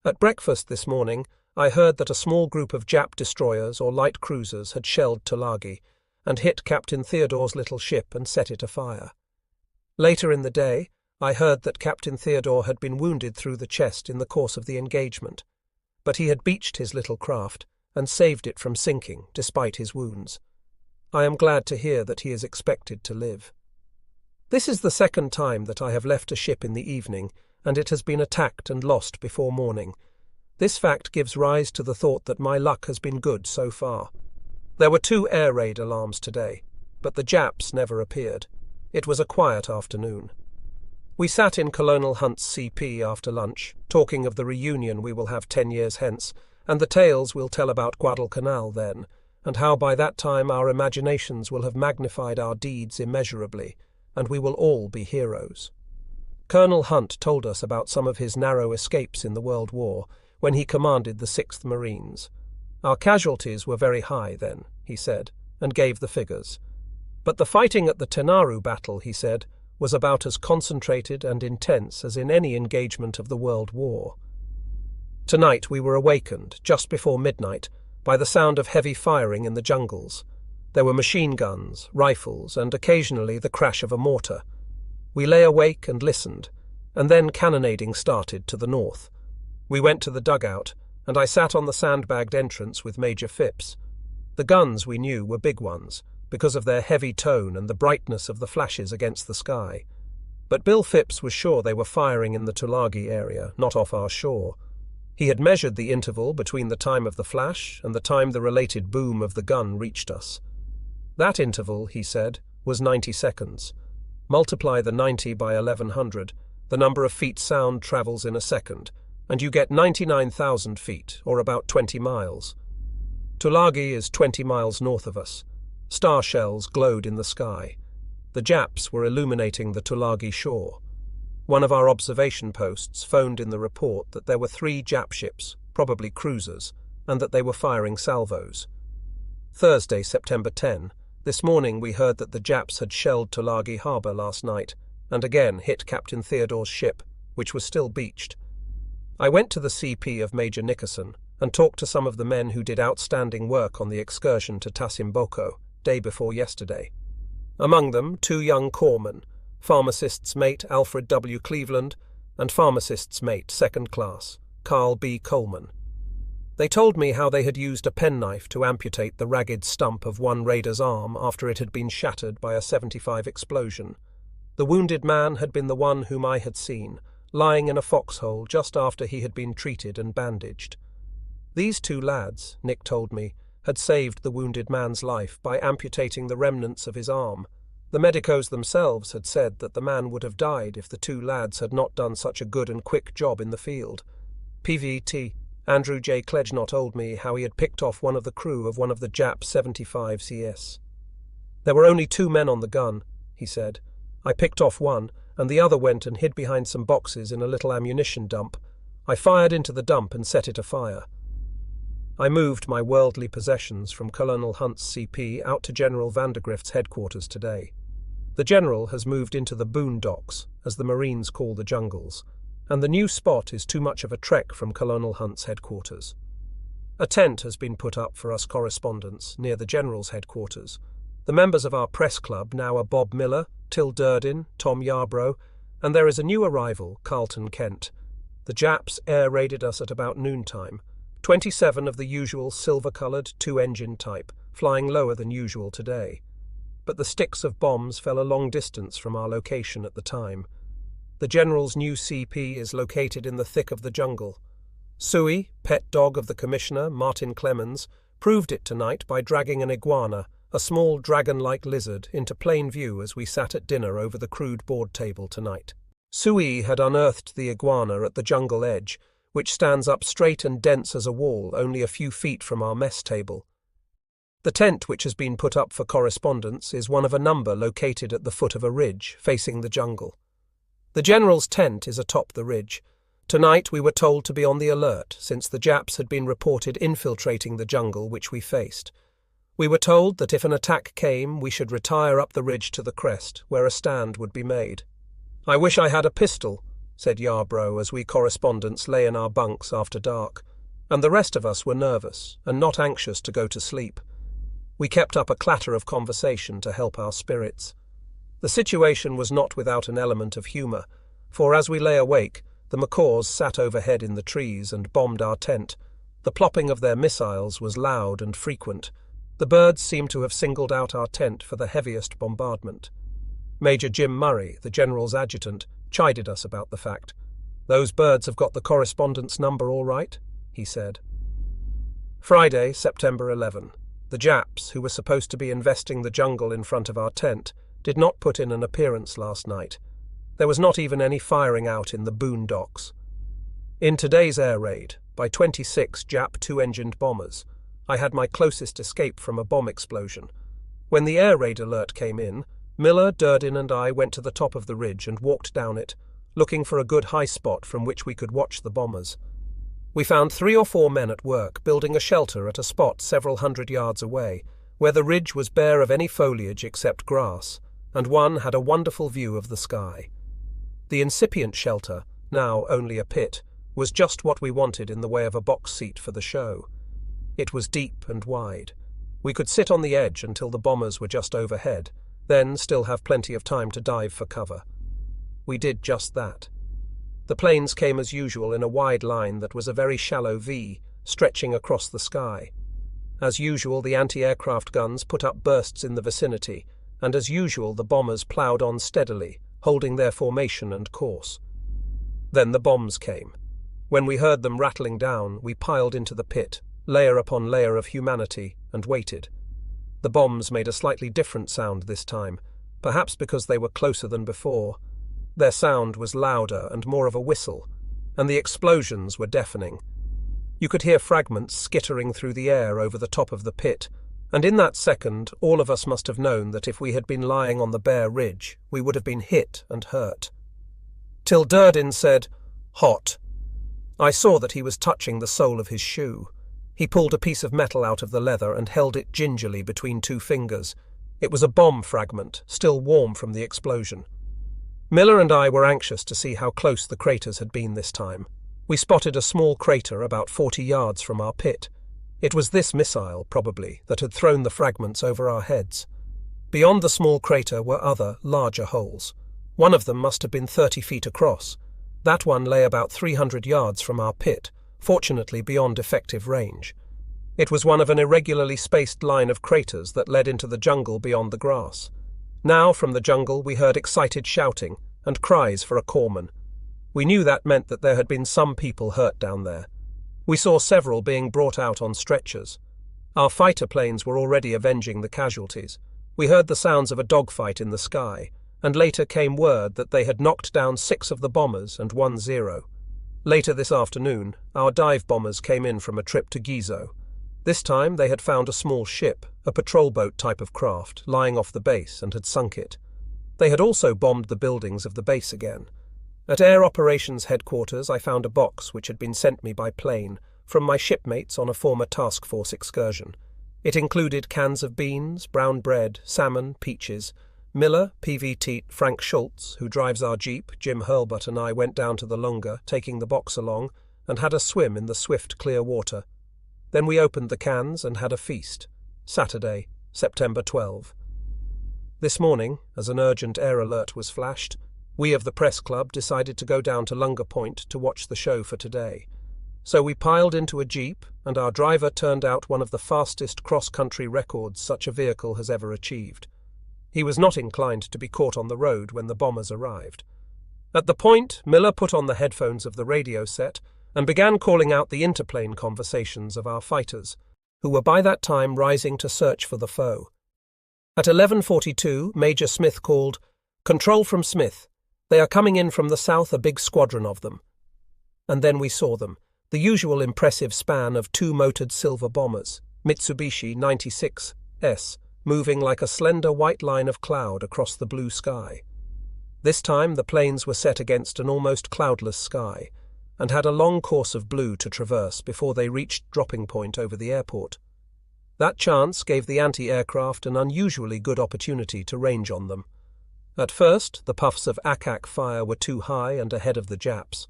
At breakfast this morning, I heard that a small group of Jap destroyers or light cruisers had shelled Tulagi and hit Captain Theodore's little ship and set it afire. Later in the day, I heard that Captain Theodore had been wounded through the chest in the course of the engagement, but he had beached his little craft and saved it from sinking despite his wounds. I am glad to hear that he is expected to live. This is the second time that I have left a ship in the evening, and it has been attacked and lost before morning. This fact gives rise to the thought that my luck has been good so far. There were 2 air raid alarms today, but the Japs never appeared. It was a quiet afternoon. We sat in Colonel Hunt's CP after lunch, talking of the reunion we will have 10 years hence, and the tales we'll tell about Guadalcanal then, and how by that time our imaginations will have magnified our deeds immeasurably, and we will all be heroes. Colonel Hunt told us about some of his narrow escapes in the World War, when he commanded the 6th Marines. Our casualties were very high then, he said, and gave the figures. But the fighting at the Tenaru battle, he said, was about as concentrated and intense as in any engagement of the World War. Tonight we were awakened, just before midnight, by the sound of heavy firing in the jungles. There were machine guns, rifles, and occasionally the crash of a mortar. We lay awake and listened, and then cannonading started to the north. We went to the dugout, and I sat on the sandbagged entrance with Major Phipps. The guns, we knew, were big ones, because of their heavy tone and the brightness of the flashes against the sky. But Bill Phipps was sure they were firing in the Tulagi area, not off our shore. He had measured the interval between the time of the flash and the time the related boom of the gun reached us. That interval, he said, was 90 seconds. Multiply the 90 by 1100, the number of feet sound travels in a second, and you get 99,000 feet, or about 20 miles. Tulagi is 20 miles north of us. Star shells glowed in the sky. The Japs were illuminating the Tulagi shore. One of our observation posts phoned in the report that there were 3 Jap ships, probably cruisers, and that they were firing salvos. Thursday, September 10. This morning we heard that the Japs had shelled Tulagi harbour last night, and again hit Captain Theodore's ship, which was still beached. I went to the CP of Major Nickerson and talked to some of the men who did outstanding work on the excursion to Tasimboko, day before yesterday. Among them, 2 young corpsmen, pharmacist's mate Alfred W. Cleveland and pharmacist's mate, 2nd class, Carl B. Coleman. They told me how they had used a penknife to amputate the ragged stump of one raider's arm after it had been shattered by a .75 explosion. The wounded man had been the one whom I had seen, lying in a foxhole just after he had been treated and bandaged. These 2 lads, Nick told me, had saved the wounded man's life by amputating the remnants of his arm. The medicos themselves had said that the man would have died if the 2 lads had not done such a good and quick job in the field. PVT, Andrew J. Kledgenot told me how he had picked off one of the crew of one of the Jap 75 CS. There were only 2 men on the gun, he said. I picked off one, and the other went and hid behind some boxes in a little ammunition dump. I fired into the dump and set it afire. I moved my worldly possessions from Colonel Hunt's CP out to General Vandergrift's headquarters today. The General has moved into the boondocks, as the Marines call the jungles, and the new spot is too much of a trek from Colonel Hunt's headquarters. A tent has been put up for us correspondents near the General's headquarters. The members of our press club now are Bob Miller, Till Durden, Tom Yarbrough, and there is a new arrival, Carlton Kent. The Japs air-raided us at about noontime. 27 of the usual silver-coloured 2-engine type, flying lower than usual today. But the sticks of bombs fell a long distance from our location at the time. The General's new CP is located in the thick of the jungle. Suey, pet dog of the Commissioner, Martin Clemens, proved it tonight by dragging an iguana, a small dragon-like lizard, into plain view as we sat at dinner over the crude board table tonight. Sui had unearthed the iguana at the jungle edge, which stands up straight and dense as a wall only a few feet from our mess table. The tent which has been put up for correspondence is one of a number located at the foot of a ridge facing the jungle. The general's tent is atop the ridge. Tonight we were told to be on the alert since the Japs had been reported infiltrating the jungle which we faced. We were told that if an attack came, we should retire up the ridge to the crest, where a stand would be made. "I wish I had a pistol," said Yarbrough as we correspondents lay in our bunks after dark, and the rest of us were nervous and not anxious to go to sleep. We kept up a clatter of conversation to help our spirits. The situation was not without an element of humour, for as we lay awake, the macaws sat overhead in the trees and bombed our tent. The plopping of their missiles was loud and frequent. The birds seemed to have singled out our tent for the heaviest bombardment. Major Jim Murray, the general's adjutant, chided us about the fact. "Those birds have got the correspondence number all right," he said. Friday, September 11. The Japs, who were supposed to be investing the jungle in front of our tent, did not put in an appearance last night. There was not even any firing out in the boondocks. In today's air raid, by 26 Jap two-engined bombers, I had my closest escape from a bomb explosion. When the air raid alert came in, Miller, Durden and I went to the top of the ridge and walked down it, looking for a good high spot from which we could watch the bombers. We found 3 or 4 men at work building a shelter at a spot several hundred yards away, where the ridge was bare of any foliage except grass, and one had a wonderful view of the sky. The incipient shelter, now only a pit, was just what we wanted in the way of a box seat for the show. It was deep and wide. We could sit on the edge until the bombers were just overhead, then still have plenty of time to dive for cover. We did just that. The planes came as usual in a wide line that was a very shallow V, stretching across the sky. As usual, the anti-aircraft guns put up bursts in the vicinity, and as usual the bombers ploughed on steadily, holding their formation and course. Then the bombs came. When we heard them rattling down, we piled into the pit, layer upon layer of humanity, and waited. The bombs made a slightly different sound this time, perhaps because they were closer than before. Their sound was louder and more of a whistle, and the explosions were deafening. You could hear fragments skittering through the air over the top of the pit, and in that second all of us must have known that if we had been lying on the bare ridge, we would have been hit and hurt. Till Durden said, "Hot." I saw that he was touching the sole of his shoe. He pulled a piece of metal out of the leather and held it gingerly between 2 fingers. It was a bomb fragment, still warm from the explosion. Miller and I were anxious to see how close the craters had been this time. We spotted a small crater about 40 yards from our pit. It was this missile, probably, that had thrown the fragments over our heads. Beyond the small crater were other, larger holes. One of them must have been 30 feet across. That one lay about 300 yards from our pit, fortunately beyond effective range. It was one of an irregularly spaced line of craters that led into the jungle beyond the grass. Now, from the jungle, we heard excited shouting and cries for a corpsman. We knew that meant that there had been some people hurt down there. We saw several being brought out on stretchers. Our fighter planes were already avenging the casualties. We heard the sounds of a dogfight in the sky, and later came word that they had knocked down 6 of the bombers and 1 Zero. Later this afternoon, our dive bombers came in from a trip to Gizo. This time they had found a small ship, a patrol boat type of craft, lying off the base and had sunk it. They had also bombed the buildings of the base again. At Air Operations Headquarters I found a box which had been sent me by plane from my shipmates on a former task force excursion. It included cans of beans, brown bread, salmon, peaches. Miller, PVT Frank Schultz, who drives our jeep, Jim Hurlbut and I went down to the Lunga, taking the box along, and had a swim in the swift, clear water. Then we opened the cans and had a feast. Saturday, September 12. This morning, as an urgent air alert was flashed, we of the press club decided to go down to Lunga Point to watch the show for today. So we piled into a jeep, and our driver turned out one of the fastest cross-country records such a vehicle has ever achieved. He was not inclined to be caught on the road when the bombers arrived. At the point, Miller put on the headphones of the radio set and began calling out the interplane conversations of our fighters, who were by that time rising to search for the foe. At 11:42, Major Smith called, "Control from Smith. They are coming in from the south, a big squadron of them. And then we saw them, the usual impressive span of two-motored silver bombers, Mitsubishi 96S, moving like a slender white line of cloud across the blue sky. This time the planes were set against an almost cloudless sky, and had a long course of blue to traverse before they reached dropping point over the airport. That chance gave the anti-aircraft an unusually good opportunity to range on them. At first, the puffs of ack-ack fire were too high and ahead of the Japs.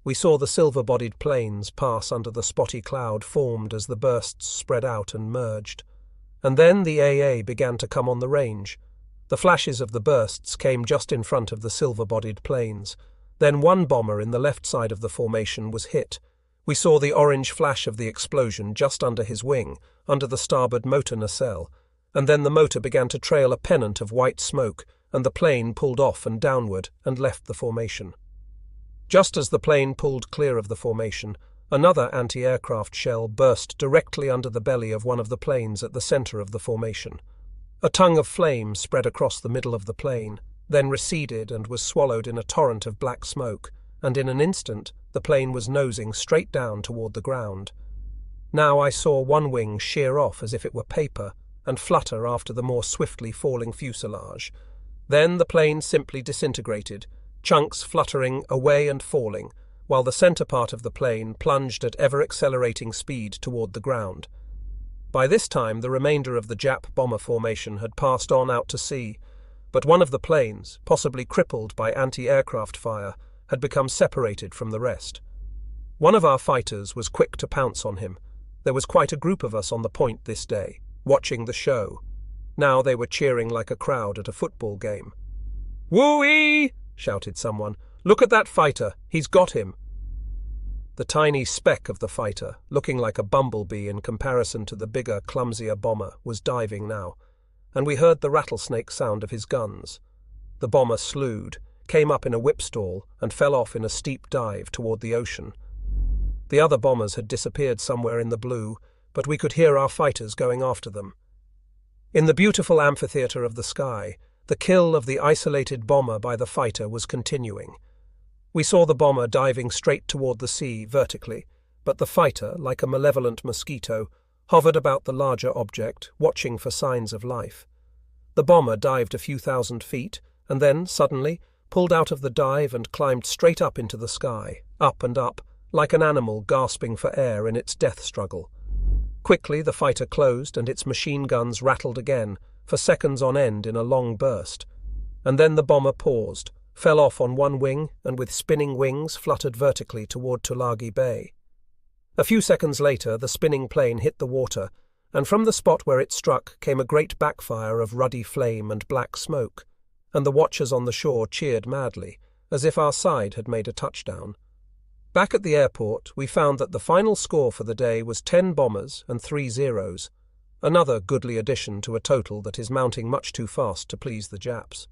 We saw the silver-bodied planes pass under the spotty cloud formed as the bursts spread out and merged. And then the AA began to come on the range. The flashes of the bursts came just in front of the silver-bodied planes. Then one bomber in the left side of the formation was hit. We saw the orange flash of the explosion just under his wing, under the starboard motor nacelle, and then the motor began to trail a pennant of white smoke, and the plane pulled off and downward and left the formation. Just as the plane pulled clear of the formation, another anti-aircraft shell burst directly under the belly of one of the planes at the center of the formation. A tongue of flame spread across the middle of the plane, then receded and was swallowed in a torrent of black smoke, and in an instant the plane was nosing straight down toward the ground. Now I saw one wing shear off as if it were paper and flutter after the more swiftly falling fuselage. Then the plane simply disintegrated, chunks fluttering away and falling, while the center part of the plane plunged at ever-accelerating speed toward the ground. By this time the remainder of the Jap bomber formation had passed on out to sea, but one of the planes, possibly crippled by anti-aircraft fire, had become separated from the rest. One of our fighters was quick to pounce on him. There was quite a group of us on the point this day, watching the show. Now they were cheering like a crowd at a football game. "Woo-ee!" shouted someone. "Look at that fighter! He's got him!" The tiny speck of the fighter, looking like a bumblebee in comparison to the bigger, clumsier bomber, was diving now, and we heard the rattlesnake sound of his guns. The bomber slewed, came up in a whipstall, and fell off in a steep dive toward the ocean. The other bombers had disappeared somewhere in the blue, but we could hear our fighters going after them. In the beautiful amphitheater of the sky, the kill of the isolated bomber by the fighter was continuing. We saw the bomber diving straight toward the sea vertically, but the fighter, like a malevolent mosquito, hovered about the larger object, watching for signs of life. The bomber dived a few thousand feet, and then, suddenly, pulled out of the dive and climbed straight up into the sky, up and up, like an animal gasping for air in its death struggle. Quickly the fighter closed and its machine guns rattled again, for seconds on end in a long burst. And then the bomber paused, fell off on one wing, and with spinning wings fluttered vertically toward Tulagi Bay. A few seconds later the spinning plane hit the water, and from the spot where it struck came a great backfire of ruddy flame and black smoke, and the watchers on the shore cheered madly, as if our side had made a touchdown. Back at the airport, we found that the final score for the day was 10 bombers and 3 zeros, another goodly addition to a total that is mounting much too fast to please the Japs.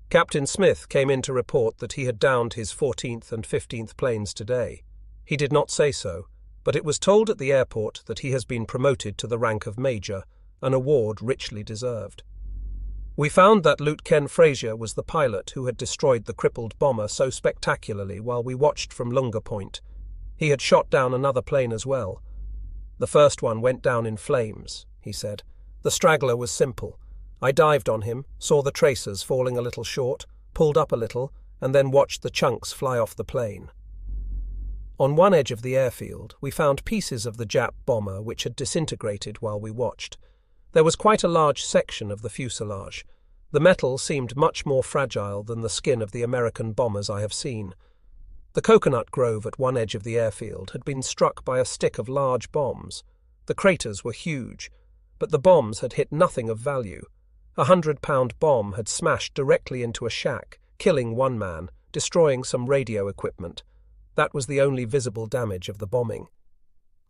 Captain Smith came in to report that he had downed his 14th and 15th planes today. He did not say so, but it was told at the airport that he has been promoted to the rank of Major, an award richly deserved. We found that Lieutenant Ken Frazier was the pilot who had destroyed the crippled bomber so spectacularly while we watched from Lunga Point. He had shot down another plane as well. "The first one went down in flames," he said. "The straggler was simple. I dived on him, saw the tracers falling a little short, pulled up a little, and then watched the chunks fly off the plane." On one edge of the airfield, we found pieces of the Jap bomber which had disintegrated while we watched. There was quite a large section of the fuselage. The metal seemed much more fragile than the skin of the American bombers I have seen. The coconut grove at one edge of the airfield had been struck by a stick of large bombs. The craters were huge, but the bombs had hit nothing of value. A 100-pound bomb had smashed directly into a shack, killing one man, destroying some radio equipment. That was the only visible damage of the bombing.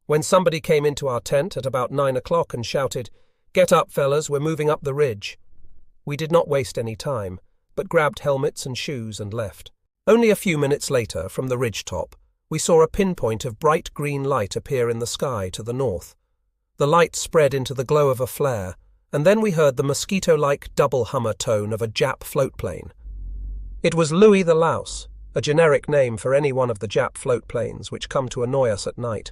When somebody came into our tent at about 9 o'clock and shouted, "Get up, fellas, we're moving up the ridge," we did not waste any time, but grabbed helmets and shoes and left. Only a few minutes later, from the ridge top, we saw a pinpoint of bright green light appear in the sky to the north. The light spread into the glow of a flare, and then we heard the mosquito-like double hummer tone of a Jap floatplane. It was Louis the Louse, a generic name for any one of the Jap float planes which come to annoy us at night.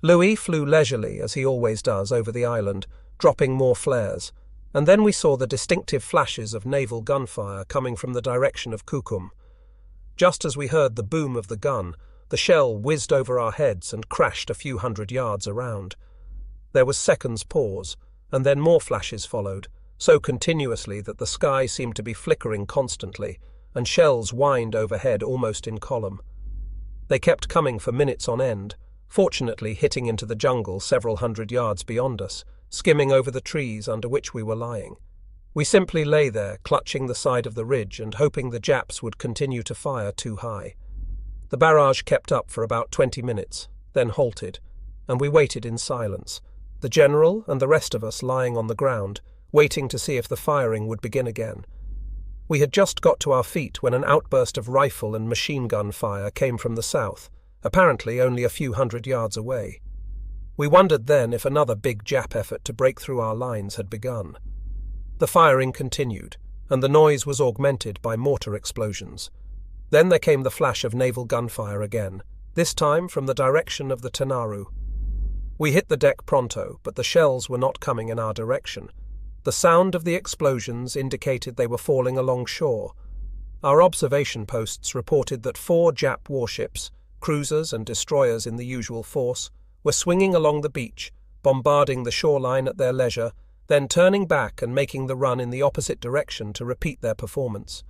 Louis flew leisurely, as he always does, over the island, dropping more flares, and then we saw the distinctive flashes of naval gunfire coming from the direction of Kukum. Just as we heard the boom of the gun, the shell whizzed over our heads and crashed a few hundred yards around. There was seconds' pause, and then more flashes followed, so continuously that the sky seemed to be flickering constantly, and shells whined overhead almost in column. They kept coming for minutes on end, fortunately hitting into the jungle several hundred yards beyond us, skimming over the trees under which we were lying. We simply lay there, clutching the side of the ridge and hoping the Japs would continue to fire too high. The barrage kept up for about 20 minutes, then halted, and we waited in silence, the general and the rest of us lying on the ground, waiting to see if the firing would begin again. We had just got to our feet when an outburst of rifle and machine gun fire came from the south, apparently only a few hundred yards away. We wondered then if another big Jap effort to break through our lines had begun. The firing continued, and the noise was augmented by mortar explosions. Then there came the flash of naval gunfire again, this time from the direction of the Tanaru. We hit the deck pronto, but the shells were not coming in our direction. The sound of the explosions indicated they were falling along shore. Our observation posts reported that 4 Jap warships, cruisers and destroyers in the usual force, were swinging along the beach, bombarding the shoreline at their leisure, then turning back and making the run in the opposite direction to repeat their performance.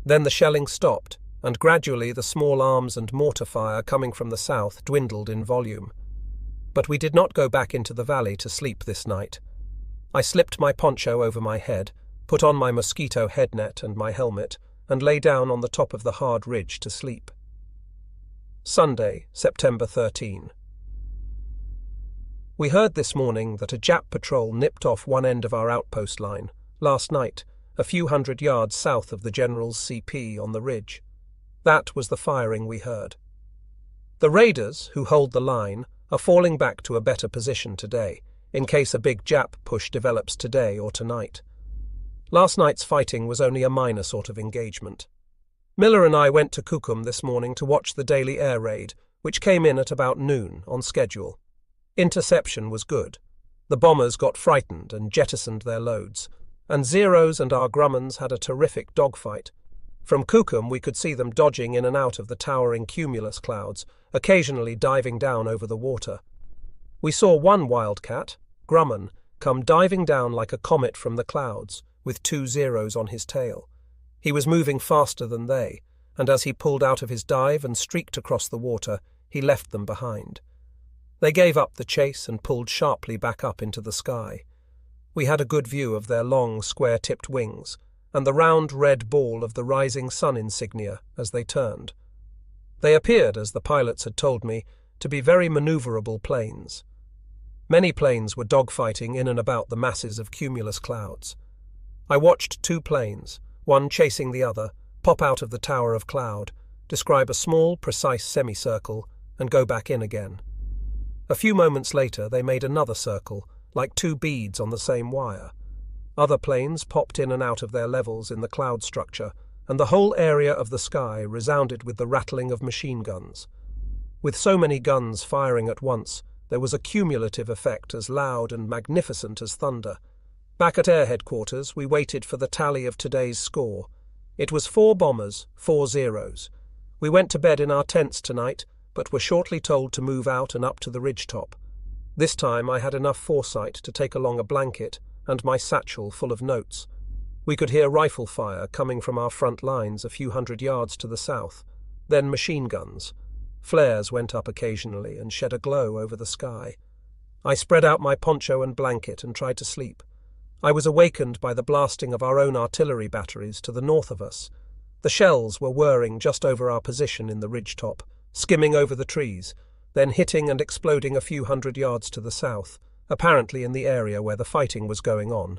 Then the shelling stopped, and gradually the small arms and mortar fire coming from the south dwindled in volume. But we did not go back into the valley to sleep this night. I slipped my poncho over my head, put on my mosquito head net and my helmet, and lay down on the top of the hard ridge to sleep. Sunday, September 13. We heard this morning that a Jap patrol nipped off one end of our outpost line, last night, a few hundred yards south of the General's CP on the ridge. That was the firing we heard. The raiders, who hold the line, are falling back to a better position today, in case a big Jap push develops today or tonight. Last night's fighting was only a minor sort of engagement. Miller and I went to Kukum this morning to watch the daily air raid, which came in at about noon, on schedule. Interception was good. The bombers got frightened and jettisoned their loads, and Zeros and our Grummans had a terrific dogfight. From Kukum we could see them dodging in and out of the towering cumulus clouds, occasionally diving down over the water. We saw one wildcat, Grumman, come diving down like a comet from the clouds, with 2 Zeros on his tail. He was moving faster than they, and as he pulled out of his dive and streaked across the water, he left them behind. They gave up the chase and pulled sharply back up into the sky. We had a good view of their long, square-tipped wings, and the round red ball of the rising sun insignia as they turned. They appeared, as the pilots had told me, to be very maneuverable planes. Many planes were dogfighting in and about the masses of cumulus clouds. I watched 2 planes, one chasing the other, pop out of the tower of cloud, describe a small, precise semicircle, and go back in again. A few moments later they made another circle, like 2 beads on the same wire. Other planes popped in and out of their levels in the cloud structure, and the whole area of the sky resounded with the rattling of machine guns. With so many guns firing at once, there was a cumulative effect as loud and magnificent as thunder. Back at Air Headquarters, we waited for the tally of today's score. It was 4 bombers, 4 Zeros. We went to bed in our tents tonight, but were shortly told to move out and up to the ridgetop. This time I had enough foresight to take along a blanket and my satchel full of notes. We could hear rifle fire coming from our front lines a few hundred yards to the south, then machine guns. Flares went up occasionally and shed a glow over the sky. I spread out my poncho and blanket and tried to sleep. I was awakened by the blasting of our own artillery batteries to the north of us. The shells were whirring just over our position in the ridgetop, skimming over the trees, then hitting and exploding a few hundred yards to the south, apparently in the area where the fighting was going on.